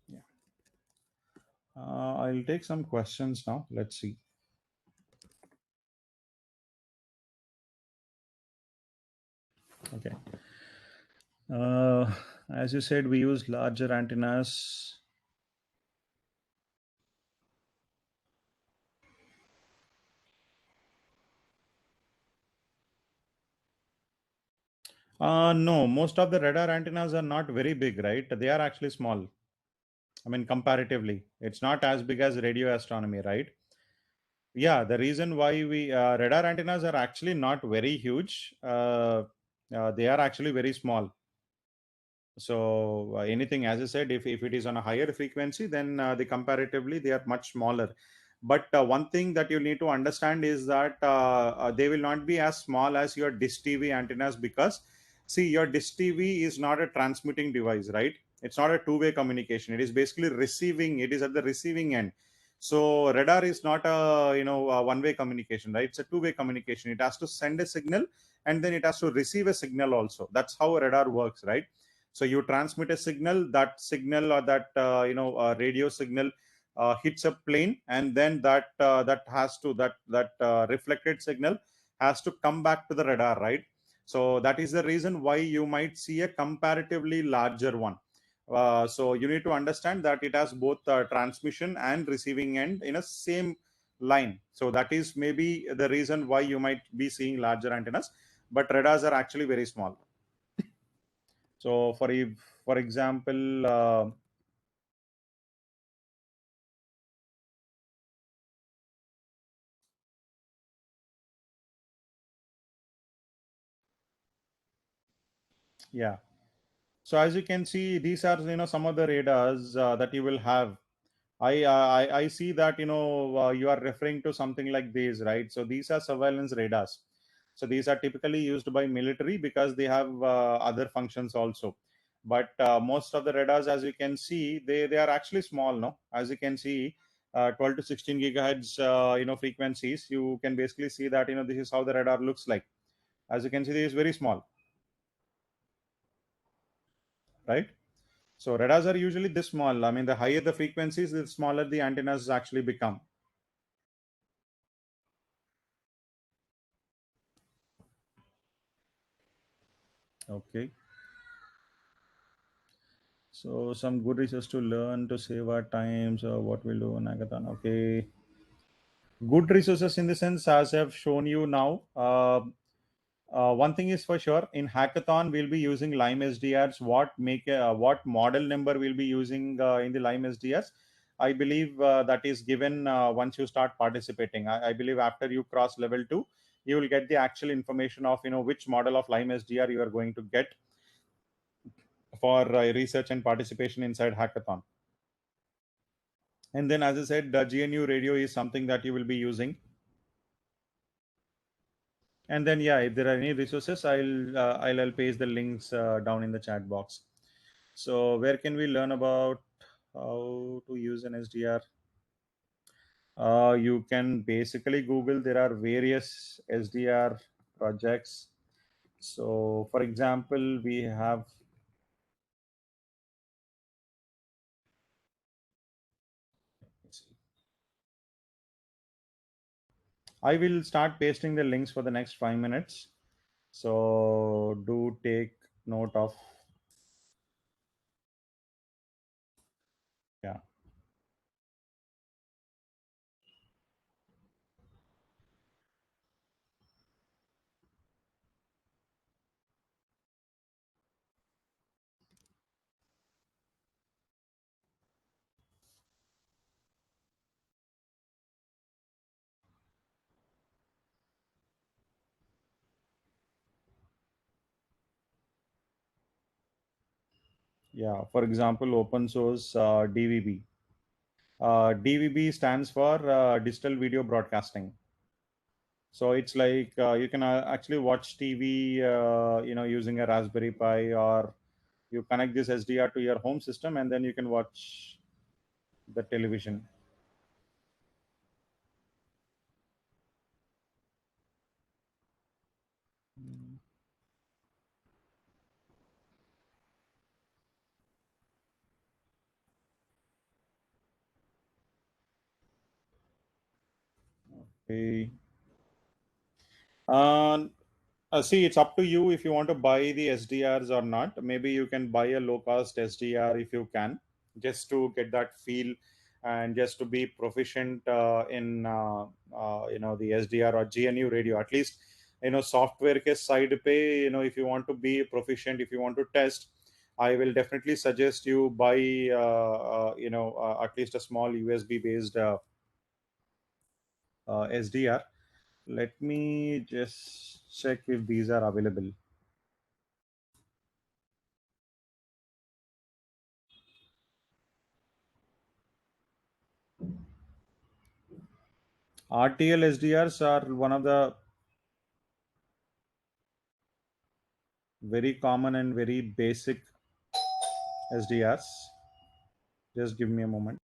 Yeah. I'll take some questions now. Let's see. Okay. As you said, we use larger antennas. No, most of the radar antennas are not very big, right? They are actually small. I mean, comparatively, it's not as big as radio astronomy, right? Yeah, the reason why we radar antennas are actually not very huge. They are actually very small. So anything, as I said, if it is on a higher frequency, then the comparatively they are much smaller. But one thing that you need to understand is that they will not be as small as your dish TV antennas, because see, your dish TV is not a transmitting device, right? It's not a two-way communication. It is basically receiving. It is at the receiving end. So radar is not a one-way communication, right? It's a two-way communication. It has to send a signal, and then it has to receive a signal also. That's how radar works, right? So you transmit a signal, that signal, or that radio signal hits a plane, and then that reflected signal has to come back to the radar, right? So that is the reason why you might see a comparatively larger one. So you need to understand that it has both transmission and receiving end in a same line. So that is maybe the reason why you might be seeing larger antennas, but radars are actually very small. So for example, yeah. So as you can see, these are some of the radars that you will have. I see that you are referring to something like these, right? So these are surveillance radars. So these are typically used by military because they have other functions also. but most of the radars, as you can see, they are actually small. No, as you can see, 12 to 16 gigahertz frequencies. You can basically see that this is how the radar looks like. As you can see, it is very small, right? So radars are usually this small. I mean, the higher the frequencies, the smaller the antennas actually become. Okay. So some good research to learn to save our time. So what we'll do in Hackathon. Okay. Good resources in the sense, as I've shown you now. One thing is for sure, in Hackathon we'll be using Lime SDRs. What model number we'll be using in the Lime SDRs? I believe that is given once you start participating. I believe after you cross level 2, you will get the actual information of which model of Lime SDR you are going to get for research and participation inside Hackathon. And then, as I said, the GNU radio is something that you will be using. And then, yeah, if there are any resources, I'll paste the links down in the chat box. So where can we learn about how to use an SDR? You can basically Google. There are various SDR projects. So, for example, we have. I will start pasting the links for the next 5 minutes. So do take note of. Yeah. Yeah, for example, open source DVB. DVB stands for digital video broadcasting. So it's like you can actually watch TV, using a Raspberry Pi, or you connect this SDR to your home system, and then you can watch the television. Okay. Uh, See, it's up to you if you want to buy the SDRs or not. Maybe you can buy a low cost SDR if you can, just to get that feel and just to be proficient in the SDR or GNU radio. At least software ke side pay. If you want to be proficient, if you want to test, I will definitely suggest you buy at least a small USB based SDR. Let me just check if these are available. RTL SDRs are one of the very common and very basic SDRs. Just give me a moment.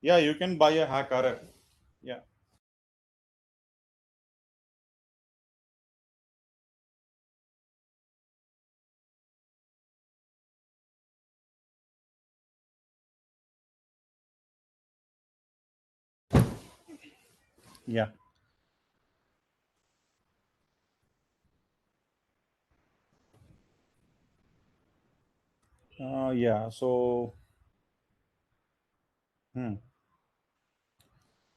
Yeah, you can buy a hacker. Yeah, yeah, yeah. So hmm,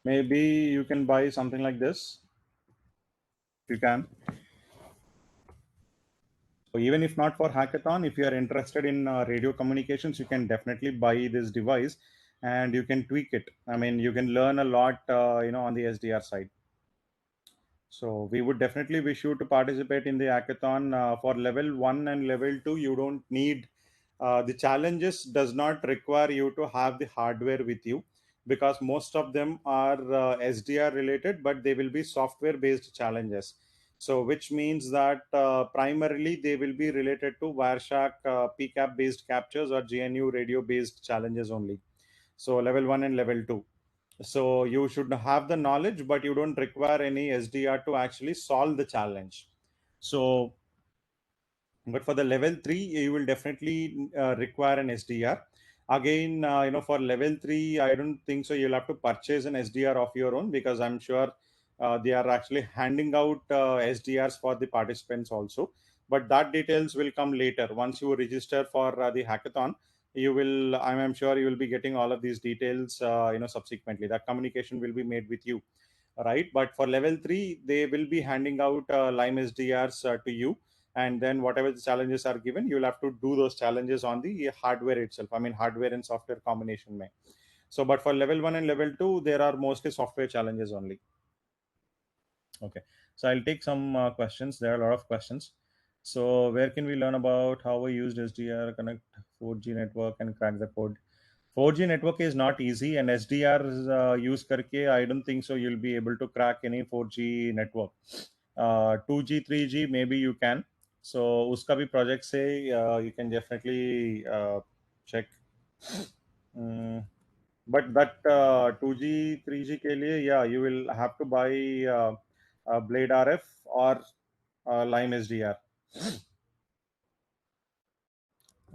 maybe you can buy something like this. You can. So even if not for hackathon, if you are interested in radio communications, you can definitely buy this device, and you can tweak it. I mean, you can learn a lot, on the SDR side. So we would definitely wish you to participate in the hackathon. For level 1 and level 2, you don't need the challenges does not require you to have the hardware with you, because most of them are SDR related, but they will be software based challenges. So which means that primarily they will be related to Wireshark PCAP based captures or GNU radio based challenges only. So level 1 and level 2. So you should have the knowledge, but you don't require any SDR to actually solve the challenge. So but for the level 3 you will definitely require an SDR. Again, for level 3 I don't think so you'll have to purchase an SDR of your own, because I'm sure they are actually handing out SDRs for the participants also, but that details will come later. Once you register for the hackathon, you will, I'm sure you will be getting all of these details subsequently. That communication will be made with you, right? But for level 3 they will be handing out Lime SDRs to you, and then whatever the challenges are given, you'll have to do those challenges on the hardware itself. I mean, hardware and software combination may. So but for level 1 and level 2 there are mostly software challenges only. Okay, so I'll take some questions. There are a lot of questions. So where can we learn about how we used SDR connect 4G network and crack the code? 4G network is not easy, and SDR use करके I don't think so you'll be able to crack any 4G network. 2G 3G maybe you can. So उसका भी project से you can definitely check. Mm, but that 2G 3G के लिए, yeah, you will have to buy Blade RF or Lime SDR.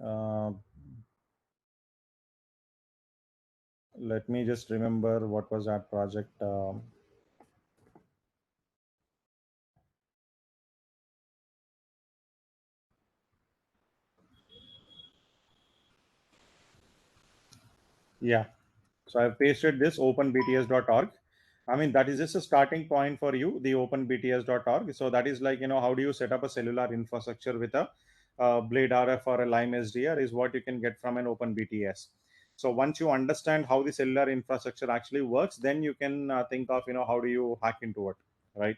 Uh, Let me just remember what was that project. Yeah. So I've pasted this openbts.org. I mean, that is just a starting point for you, the openbts.org. So that is like, how do you set up a cellular infrastructure with a Blade RF or a Lime SDR is what you can get from an OpenBTS. So once you understand how the cellular infrastructure actually works, then you can think of, how do you hack into it, right?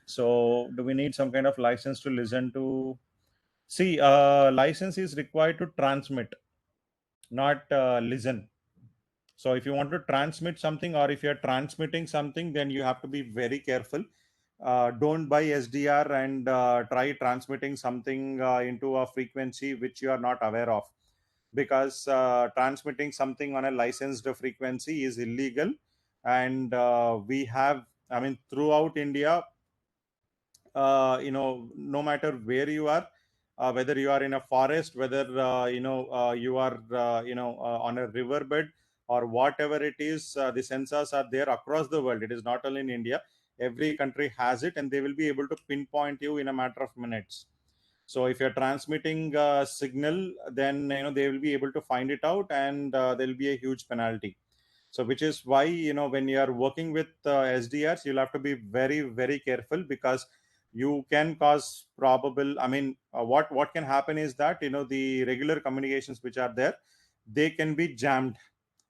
So do we need some kind of license to listen to? See, license is required to transmit, not listen. So if you want to transmit something, or if you're transmitting something, then you have to be very careful. Don't buy SDR and try transmitting something into a frequency which you are not aware of, because transmitting something on a licensed frequency is illegal. And we have, I mean, throughout India, no matter where you are, whether you are in a forest, whether you are on a riverbed, or whatever it is, the sensors are there across the world. It is not only in India. Every country has it, and they will be able to pinpoint you in a matter of minutes. So if you're transmitting a signal, then they will be able to find it out, and there will be a huge penalty. So which is why, when you are working with SDRs, you'll have to be very very careful, because you can cause probable, I mean, what can happen is that the regular communications which are there, they can be jammed.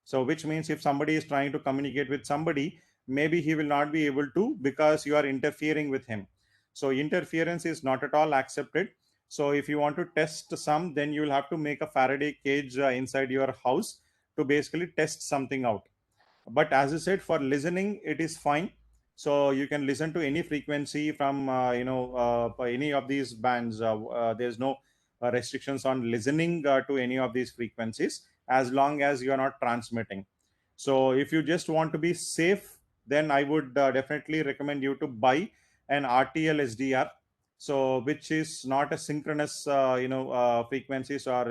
So which means if somebody is trying to communicate with somebody, maybe he will not be able to, because you are interfering with him. So interference is not at all accepted. So if you want to test some, then you will have to make a Faraday cage inside your house to basically test something out. But as I said, for listening it is fine. So you can listen to any frequency from any of these bands. There's no restrictions on listening to any of these frequencies, as long as you are not transmitting. So if you just want to be safe, then I would definitely recommend you to buy an RTL SDR, so which is not a synchronous frequencies, or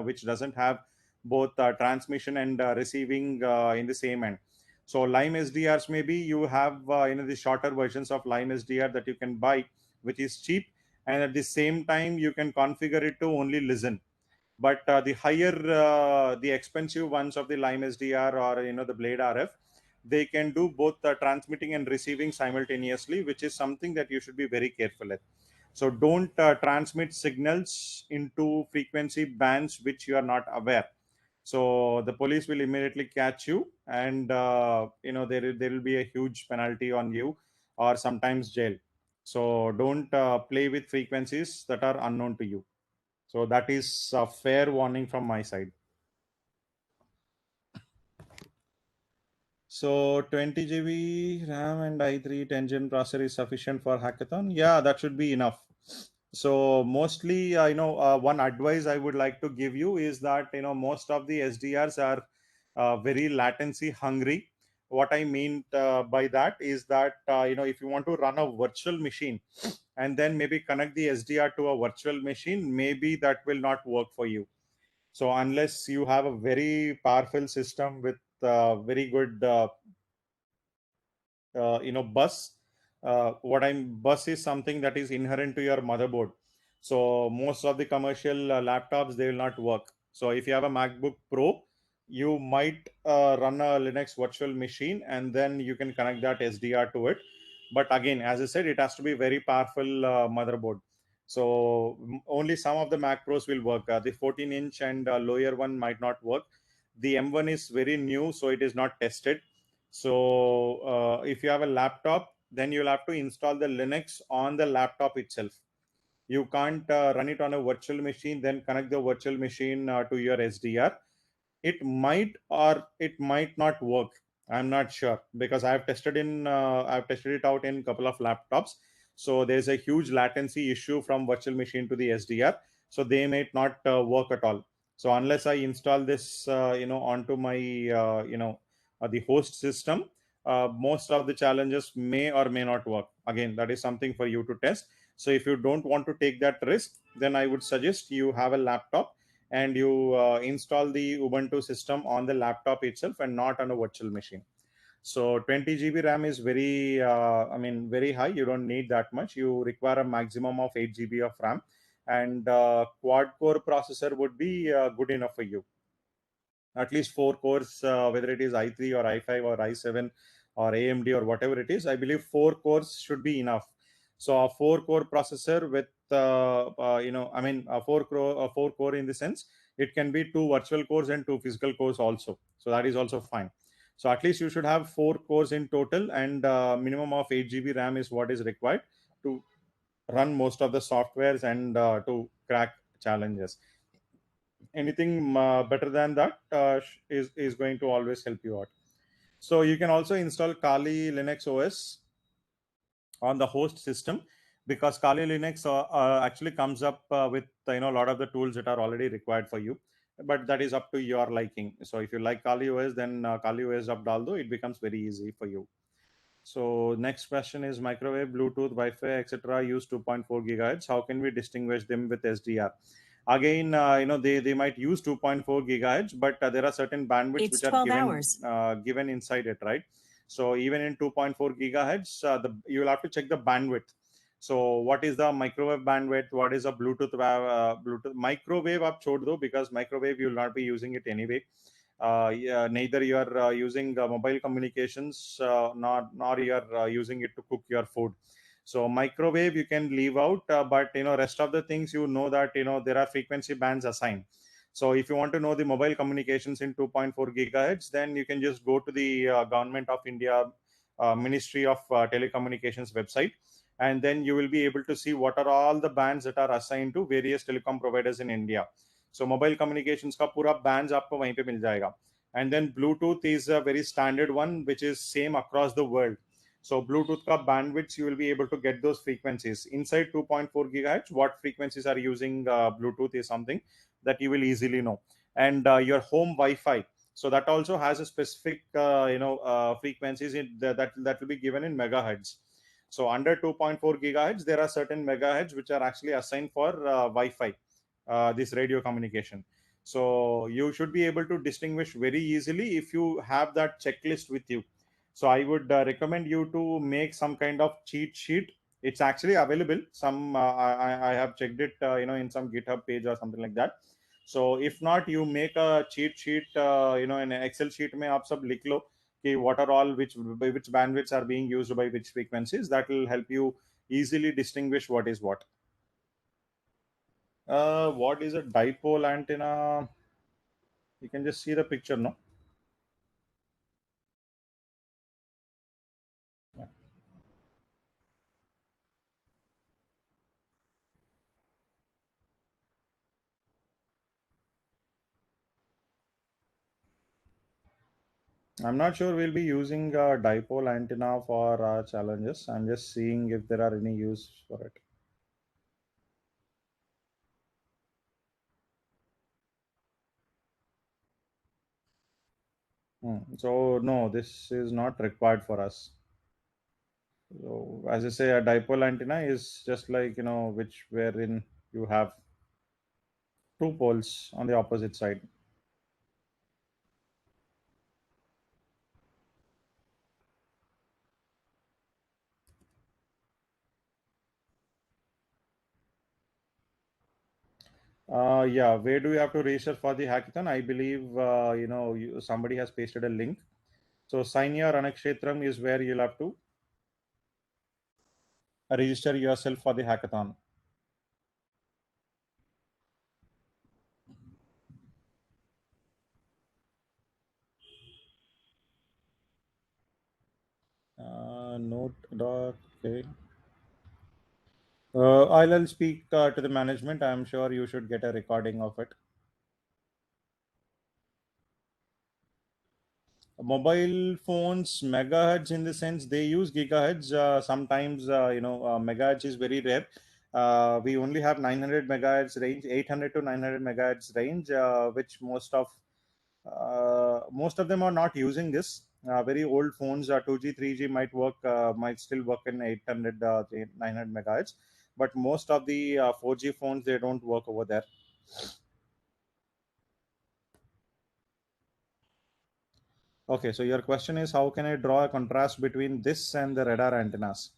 which doesn't have both transmission and receiving in the same end. So Lime SDRs, maybe you have the shorter versions of Lime SDR that you can buy, which is cheap, and at the same time you can configure it to only listen. But the higher, the expensive ones of the Lime SDR, or the Blade RF, they can do both transmitting and receiving simultaneously, which is something that you should be very careful at. So don't transmit signals into frequency bands which you are not aware. So the police will immediately catch you, and there will be a huge penalty on you, or sometimes jail. So don't play with frequencies that are unknown to you. So that is a fair warning from my side. So 20 GB RAM and i3 10 gen processor is sufficient for hackathon. Yeah, that should be enough. So mostly, one advice I would like to give you is that most of the SDRs are very latency hungry. What I mean by that is that if you want to run a virtual machine and then maybe connect the SDR to a virtual machine, maybe that will not work for you. So unless you have a very powerful system with very good bus, what I'm bus is something that is inherent to your motherboard. So most of the commercial laptops, they will not work. So if you have a MacBook Pro, you might run a Linux virtual machine and then you can connect that SDR to it. But again, as I said, it has to be very powerful motherboard. So only some of the Mac Pros will work. The 14-inch and lower one might not work. The M1 is very new, so it is not tested. So if you have a laptop, then you'll have to install the Linux on the laptop itself. You can't run it on a virtual machine, then connect the virtual machine to your SDR. It might or it might not work. I'm not sure because I've tested it out in a couple of laptops. So there's a huge latency issue from virtual machine to the SDR, so they may not work at all. So unless I install this onto my the host system, most of the challenges may or may not work. Again, that is something for you to test. So if you don't want to take that risk, then I would suggest you have a laptop and you install the Ubuntu system on the laptop itself and not on a virtual machine. So 20 GB RAM is very, very high. You don't need that much. You require a maximum of 8 GB of RAM, and quad core processor would be good enough for you. At least four cores, whether it is i3 or i5 or i7 or AMD or whatever it is. I believe four cores should be enough. So a four-core processor with, a four-core in the sense it can be two virtual cores and two physical cores also. So that is also fine. So at least you should have four cores in total, and minimum of 8 GB RAM is what is required to run most of the softwares and to crack challenges. Anything better than that is going to always help you out. So you can also install Kali Linux OS on the host system, because Kali Linux actually comes up with a lot of the tools that are already required for you, but that is up to your liking. So if you like Kali OS, then Kali OS up daldo, it becomes very easy for you. So next question is microwave, Bluetooth, Wi-Fi, etc. use 2.4 gigahertz. How can we distinguish them with SDR? Again, they might use 2.4 gigahertz, but there are certain bandwidths It's which are 12 given hours. given inside it, right? So even in 2.4 gigahertz, you will have to check the bandwidth. So what is the microwave bandwidth? What is a Bluetooth microwave? Up chhod do, because microwave you will not be using it anyway. Yeah, neither you are using mobile communications, nor you are using it to cook your food. So microwave you can leave out, but rest of the things, that there are frequency bands assigned. So if you want to know the mobile communications in 2.4 gigahertz, then you can just go to the Government of India Ministry of Telecommunications website, and then you will be able to see what are all the bands that are assigned to various telecom providers in India. So mobile communications का पूरा bands आपको वहीं पे मिल जाएगा. And then Bluetooth is a very standard one which is same across the world. So Bluetooth ka bandwidths, you will be able to get those frequencies inside 2.4 gigahertz. What frequencies are using Bluetooth is something that you will easily know. And your home Wi-Fi, so that also has a specific frequencies that will be given in megahertz. So under 2.4 gigahertz, there are certain megahertz which are actually assigned for Wi-Fi, this radio communication. So you should be able to distinguish very easily if you have that checklist with you. So I would recommend you to make some kind of cheat sheet. It's actually available. I have checked it, in some GitHub page or something like that. So if not, you make a cheat sheet, in an Excel sheet में आप सब लिख लो कि what are all which bandwidths are being used by which frequencies. That will help you easily distinguish what is what. What is a dipole antenna? You can just see the picture, no? I'm not sure we'll be using a dipole antenna for our challenges. I'm just seeing if there are any use for it. So no, this is not required for us. So as I say, a dipole antenna is just like which wherein you have two poles on the opposite side. Yeah, where do you have to register for the hackathon? I believe somebody has pasted a link. So Sainya Ranakshetram is where you'll have to register yourself for the hackathon. Note dot. Okay. I'll speak to the management. I'm sure you should get a recording of it. Mobile phones megahertz, in the sense they use gigahertz. Sometimes megahertz is very rare. We only have 900 megahertz range, 800 to 900 megahertz range, which most of them are not using this. Very old phones, 2G 3G might still work in 800 900 megahertz, but most of the 4G phones, they don't work over there. Okay, so your question is, how can I draw a contrast between this and the radar antennas?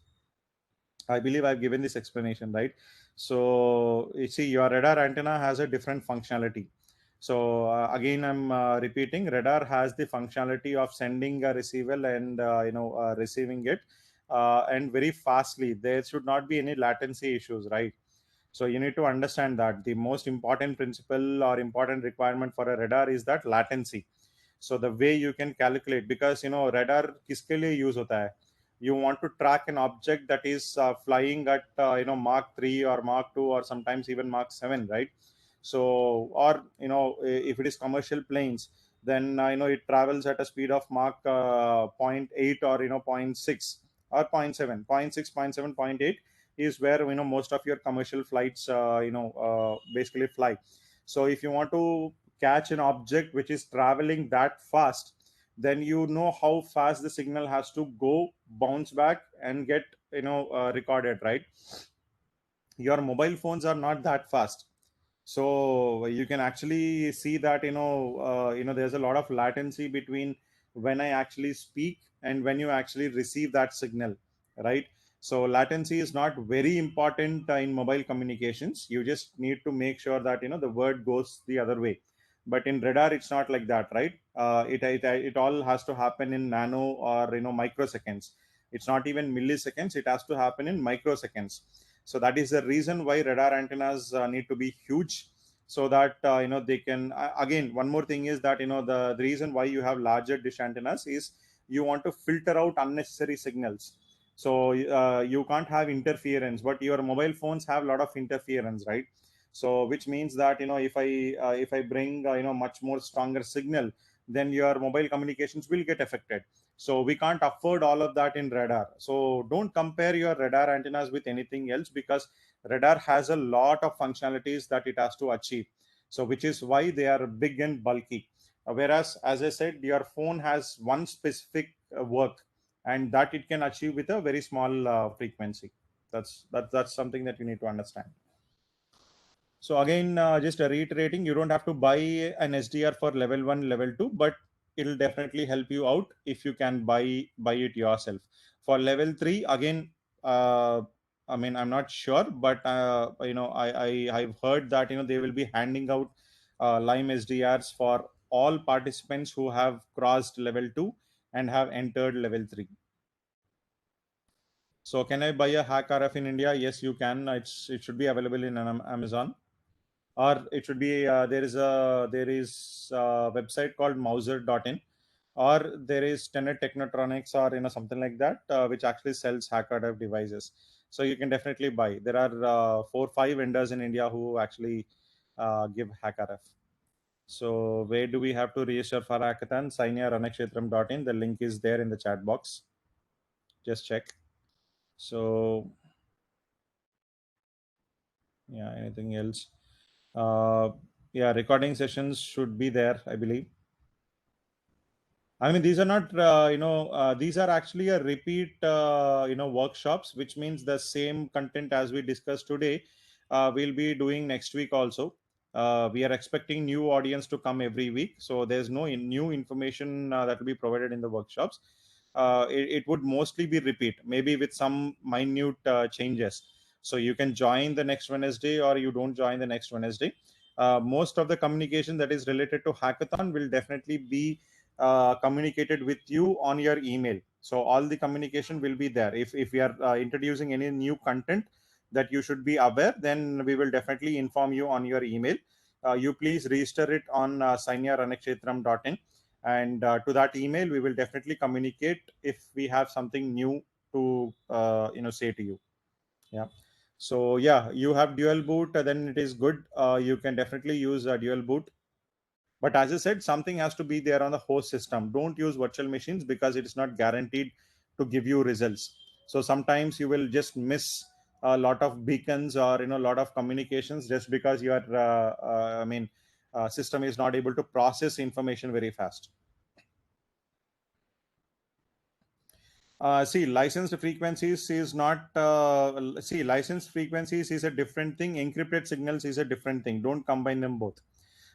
I believe I've given this explanation, right? So you see, your radar antenna has a different functionality. So again, I'm repeating. Radar has the functionality of sending a receiver and receiving it, and very fastly. There should not be any latency issues, right? So you need to understand that the most important principle or important requirement for a radar is that latency. So the way you can calculate, because radar किसके लिए use होता है? You want to track an object that is flying at Mach 3 or Mach 2 or sometimes even Mach 7, right? So, or if it is commercial planes, then it travels at a speed of Mach zero point 0.8 or zero point 0.6 or zero point 0.7, zero point 0.6, 0.7, 0.8 is where most of your commercial flights basically fly. So if you want to catch an object which is traveling that fast, then how fast the signal has to go, bounce back, and get recorded, right? Your mobile phones are not that fast. So you can actually see that there's a lot of latency between when I actually speak and when you actually receive that signal, right? So latency is not very important in mobile communications. You just need to make sure that the word goes the other way. But in radar, it's not like that, right? It all has to happen in nano or microseconds. It's not even milliseconds, it has to happen in microseconds. So that is the reason why radar antennas need to be huge, so that they can again, one more thing is that the reason why you have larger dish antennas is you want to filter out unnecessary signals. So you can't have interference, but your mobile phones have a lot of interference, right? So which means that if I bring much more stronger signal, then your mobile communications will get affected. So we can't afford all of that in radar. So don't compare your radar antennas with anything else, because radar has a lot of functionalities that it has to achieve. So which is why they are big and bulky. Whereas, as I said, your phone has one specific work, and that it can achieve with a very small frequency. That's something that you need to understand. So again, just reiterating, you don't have to buy an SDR for level 1, level 2, but it'll definitely help you out if you can buy it yourself. For level 3, again, I mean, I'm not sure, but I've heard that they will be handing out Lime SDRs for all participants who have crossed level 2 and have entered level 3. So can I buy a hack RF in India? Yes, you can. It should be available in Amazon, or it should be there is a website called mauser.in, or there is Tenet Technotronics, or something like that, which actually sells hacker devices. So you can definitely buy. There are 4 5 vendors in India who actually give hacker. So where do we have to register for Hackathon? sign-your-ranakshetram.in. The link is there in the chat box. Just check. So yeah, anything else? Yeah, recording sessions should be there, I believe. I mean, these are not, these are actually a repeat, workshops, which means the same content as we discussed today, we'll be doing next week also. We are expecting new audience to come every week. So there's no new information that will be provided in the workshops. It would mostly be repeat, maybe with some minute changes. So you can join the next Wednesday or you don't join the next Wednesday. Most of the communication that is related to Hackathon will definitely be communicated with you on your email. So all the communication will be there. If we are introducing any new content that you should be aware, then we will definitely inform you on your email. You please register it on sign-your-ranakshetram.in, and to that email we will definitely communicate if we have something new to say to you. Yeah. So yeah, you have dual boot, then it is good. You can definitely use a dual boot, but as I said, something has to be there on the host system. Don't use virtual machines because it is not guaranteed to give you results. So sometimes you will just miss a lot of beacons or a lot of communications just because your system is not able to process information very fast. See, licensed frequencies is not. See, licensed frequencies is a different thing. Encrypted signals is a different thing. Don't combine them both.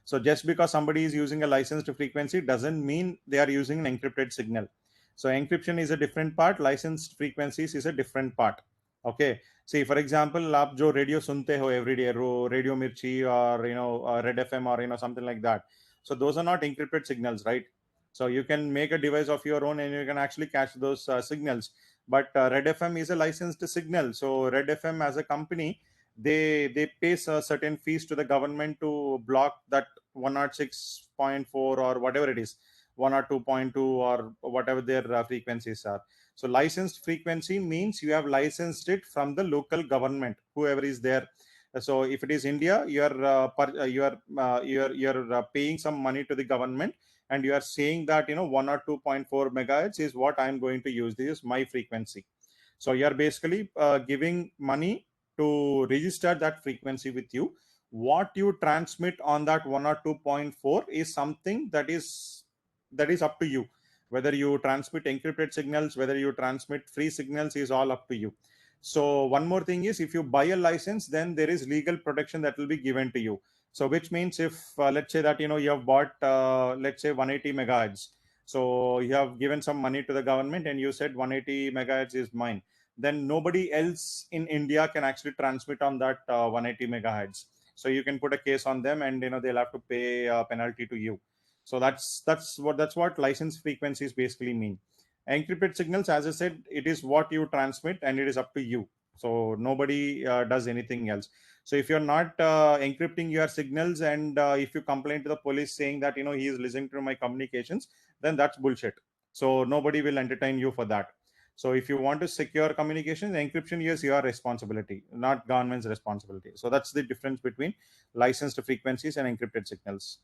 So just because somebody is using a licensed frequency doesn't mean they are using an encrypted signal. So encryption is a different part. Licensed frequencies is a different part. Okay. See, for example, आप जो radio सुनते हो every day, Radio Mirchi or Red FM or something like that. So those are not encrypted signals, right? So you can make a device of your own and you can actually catch those signals. But Red FM is a licensed signal. So Red FM as a company, they pay certain fees to the government to block that 106.4 or whatever it is, 102.2 or whatever their frequencies are. So licensed frequency means you have licensed it from the local government, whoever is there. So if it is India, you're paying some money to the government, and you are saying that 102.4 megahertz is what I'm going to use. This is my frequency. So you're basically giving money to register that frequency with you. What you transmit on that 102.4 is something that is up to you. Whether you transmit encrypted signals, whether you transmit free signals, is all up to you. So one more thing is, if you buy a license, then there is legal protection that will be given to you. So which means, if let's say that you have bought let's say 180 megahertz, so you have given some money to the government and you said 180 megahertz is mine, then nobody else in India can actually transmit on that 180 megahertz. So you can put a case on them, and they'll have to pay a penalty to you. So that's what license frequencies basically mean. Encrypted signals, as I said, it is what you transmit and it is up to you. So nobody does anything else. So if you're not encrypting your signals, and if you complain to the police saying that he is listening to my communications, then that's bullshit. So nobody will entertain you for that. So if you want to secure communication, encryption is your responsibility, not government's responsibility. So that's the difference between licensed frequencies and encrypted signals.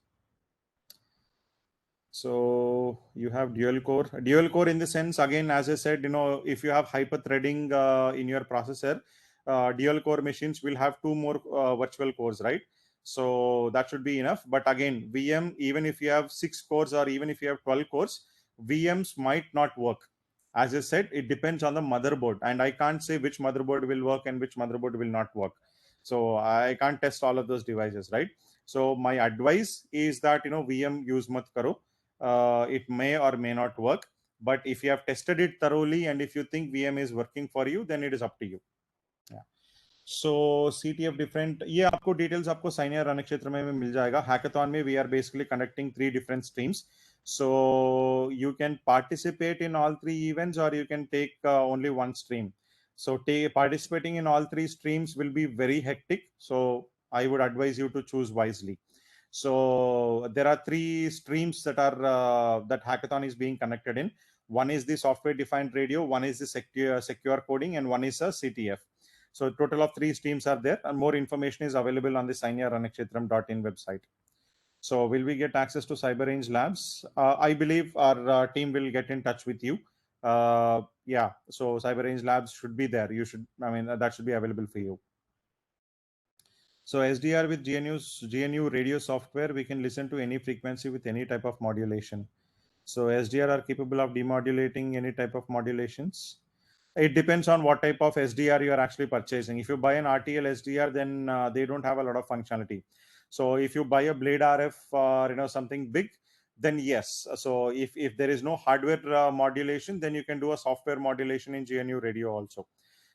So you have dual core in the sense, again, as I said, if you have hyper threading in your processor, dual core machines will have two more virtual cores, right? So that should be enough. But again, VM, even if you have 6 cores or even if you have 12 cores, VMs might not work. As I said, it depends on the motherboard, and I can't say which motherboard will work and which motherboard will not work. So I can't test all of those devices, right? So my advice is that VM use mat karo. It may or may not work, but if you have tested it thoroughly and if you think VM is working for you, then it is up to you. Yeah. So CTF different, ये आपको details आपको sign या run क्षेत्र में मिल जाएगा. Hackathon में we are basically conducting 3 different streams, so you can participate in all 3 events or you can take only one stream. So participating in all 3 streams will be very hectic, so I would advise you to choose wisely. So there are 3 streams that Hackathon is being conducted in. One is the software defined radio, one is the secure coding, and one is a CTF. So total of 3 streams are there, and more information is available on the sign-your-ranakshetram.in website. So will we get access to cyber range labs? I believe our team will get in touch with you. Yeah, so cyber range labs should be there. You should, I mean, that should be available for you. So SDR with GNU radio software, we can listen to any frequency with any type of modulation. So SDR are capable of demodulating any type of modulations. It depends on what type of SDR you are actually purchasing. If you buy an RTL SDR, then they don't have a lot of functionality. So if you buy a Blade RF or something big, then yes. So if there is no hardware modulation, then you can do a software modulation in GNU radio also.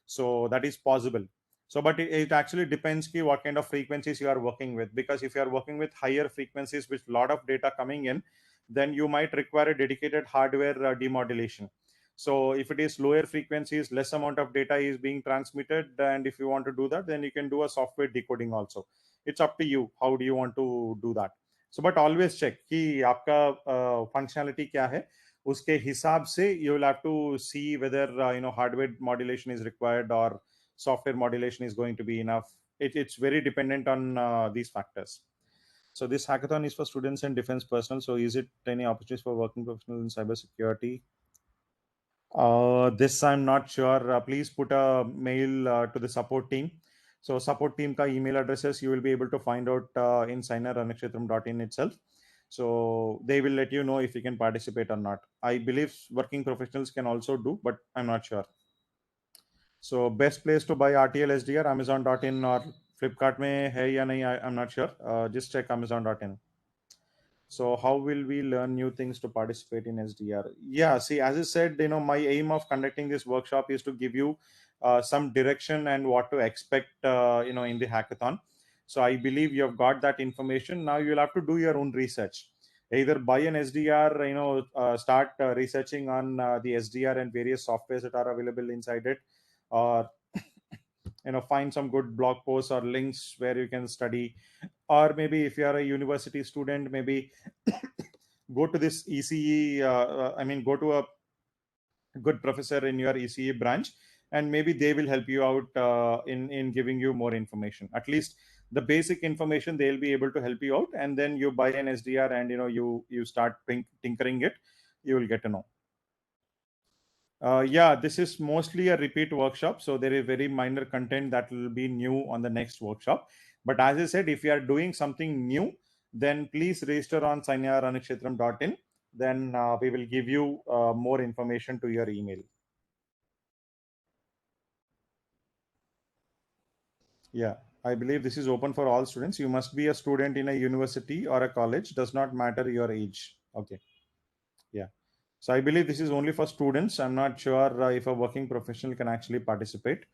So that is possible. So but it actually depends ki what kind of frequencies you are working with, because if you are working with higher frequencies with lot of data coming in, then you might require a dedicated hardware demodulation. So if it is lower frequencies, less amount of data is being transmitted, and if you want to do that, then you can do a software decoding also. It's up to you how do you want to do that. So but always check कि आपका functionality क्या है, उसके हिसाब से you will have to see whether hardware modulation is required or software modulation is going to be enough. It's very dependent on these factors. So this hackathon is for students and defense personnel. So is it any opportunities for working professionals in cybersecurity? This I'm not sure. Please put a mail to the support team. So support team ka email addresses you will be able to find out in signer.anakshetram.in itself. So they will let you know if you can participate or not. I believe working professionals can also do, but I'm not sure. So best place to buy RTL SDR, Amazon.in or Flipkart में है या नहीं, I'm not sure. Just check Amazon.in. So how will we learn new things to participate in SDR? Yeah, see, as I said, my aim of conducting this workshop is to give you some direction and what to expect, in the hackathon. So I believe you have got that information. Now you'll have to do your own research. Either buy an SDR, start researching on the SDR and various softwares that are available inside it, or find some good blog posts or links where you can study. Or maybe if you are a university student, maybe go to this ECE, go to a good professor in your ECE branch, and maybe they will help you out in giving you more information. At least the basic information they'll be able to help you out, and then you buy an SDR and you start tinkering it, you will get to know. Yeah, this is mostly a repeat workshop, so there is very minor content that will be new on the next workshop. But as I said, if you are doing something new, then please register on signer.anakshetram.in. Then we will give you more information to your email. Yeah, I believe this is open for all students. You must be a student in a university or a college. Does not matter your age. Okay. Yeah. So I believe this is only for students. I'm not sure if a working professional can actually participate.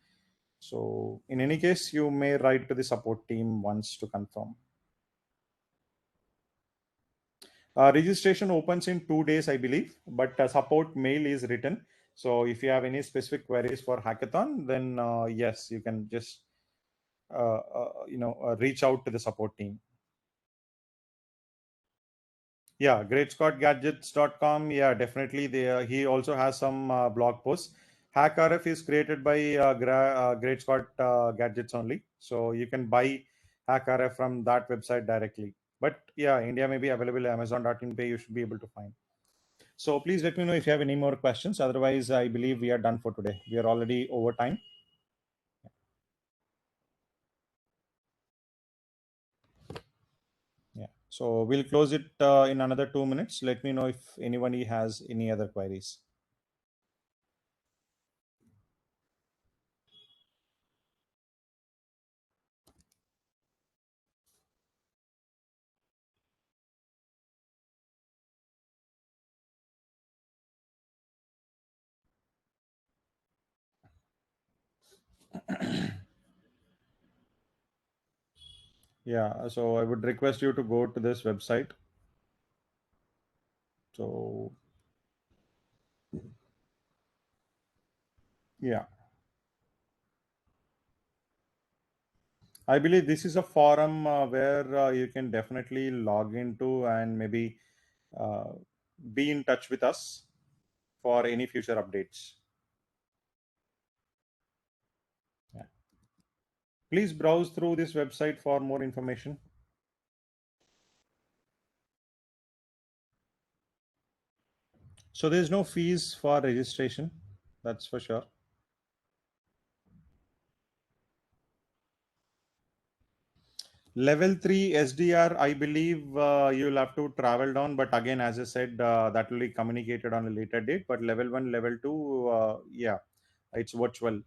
So in any case, you may write to the support team once to confirm. Registration opens in 2 days, I believe, but support mail is written. So if you have any specific queries for hackathon, then yes, you can just reach out to the support team. Yeah, greatscottgadgets.com. Yeah, definitely. He also has some blog posts. HackRF is created by Great Scott Gadgets only. So you can buy HackRF from that website directly. But yeah, India may be available at Amazon.in pay. You should be able to find. So please let me know if you have any more questions. Otherwise, I believe we are done for today. We are already over time. Yeah. So we'll close it in another 2 minutes. Let me know if anybody has any other queries. Yeah, so I would request you to go to this website. So yeah, I believe this is a forum where you can definitely log into and maybe uh, be in touch with us for any future updates. Yeah. Please browse through this website for more information. So there's no fees for registration. That's for sure. Level 3 SDR, I believe you'll have to travel down, but again, as I said, that will be communicated on a later date. But level 1, level 2, yeah, it's virtual.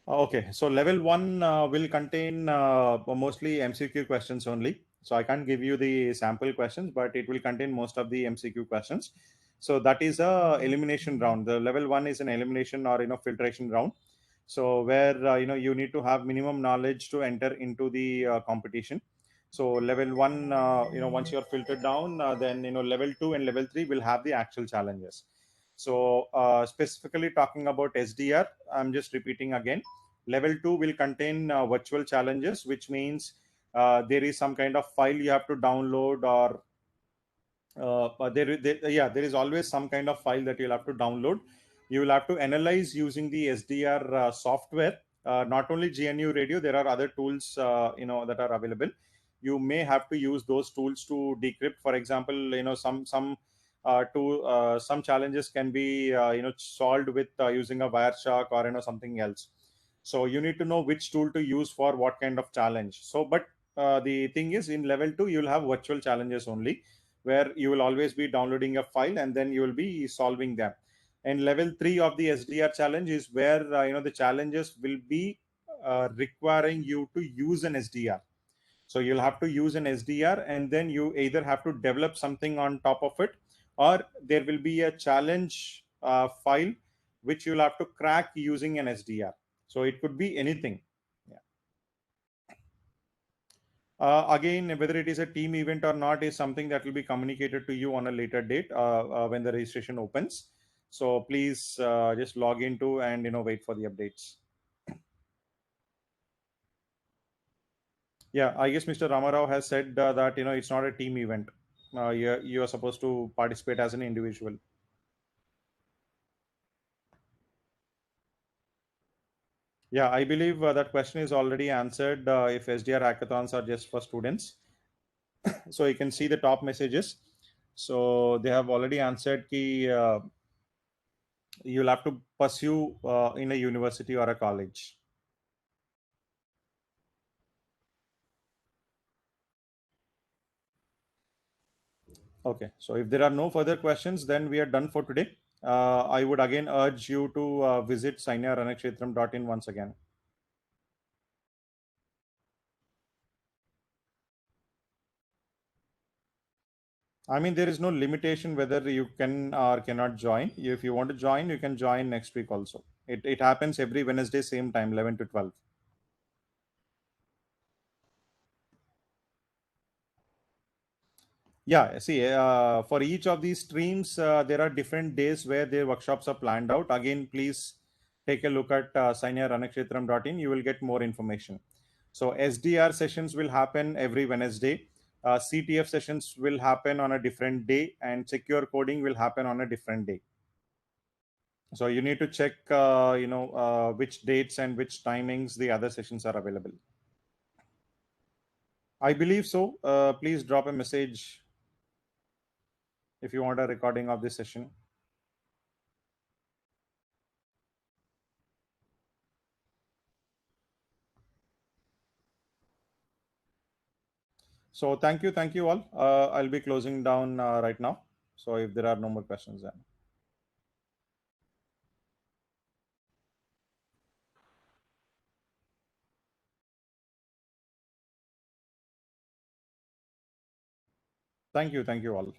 Okay, so level 1 will contain mostly MCQ questions only. So I can't give you the sample questions, but it will contain most of the MCQ questions. So that is a elimination round. The level 1 is an elimination or filtration round. So where you need to have minimum knowledge to enter into the competition. So level 1, once you're filtered down, then level 2 and level 3 will have the actual challenges. So specifically talking about SDR, I'm just repeating again. Level 2 will contain virtual challenges, which means there is some kind of file you have to download, or there is always some kind of file that you'll have to download. You will have to analyze using the SDR software. Not only GNU Radio, there are other tools that are available. You may have to use those tools to decrypt. For example, some challenges can be solved with using a Wireshark or something else. So you need to know which tool to use for what kind of challenge. So, but the thing is, in level 2, you'll have virtual challenges only, where you will always be downloading a file and then you will be solving them. And level 3 of the SDR challenge is where the challenges will be requiring you to use an SDR. So you'll have to use an SDR, and then you either have to develop something on top of it, or there will be a challenge file which you'll have to crack using an SDR. So it could be anything. Yeah. Again, whether it is a team event or not is something that will be communicated to you on a later date when the registration opens. So please just log into and wait for the updates. Yeah, I guess Mr. Ramarao has said that it's not a team event. You are supposed to participate as an individual. Yeah, I believe that question is already answered. If SDR hackathons are just for students, so you can see the top messages. So they have already answered key. You'll have to pursue in a university or a college. Okay, so if there are no further questions, then we are done for today. I would again urge you to visit sainyaranakshetram.in once again. I mean, there is no limitation whether you can or cannot join. If you want to join, you can join next week also. It happens every Wednesday, same time, 11 to 12. Yeah, see, for each of these streams, there are different days where their workshops are planned out. Again, please take a look at sainyaranakshetram.in. You will get more information. So SDR sessions will happen every Wednesday. CTF sessions will happen on a different day, and secure coding will happen on a different day. So you need to check, which dates and which timings the other sessions are available. I believe so. Please drop a message if you want a recording of this session. So thank you all. I'll be closing down right now. So if there are no more questions, then thank you all.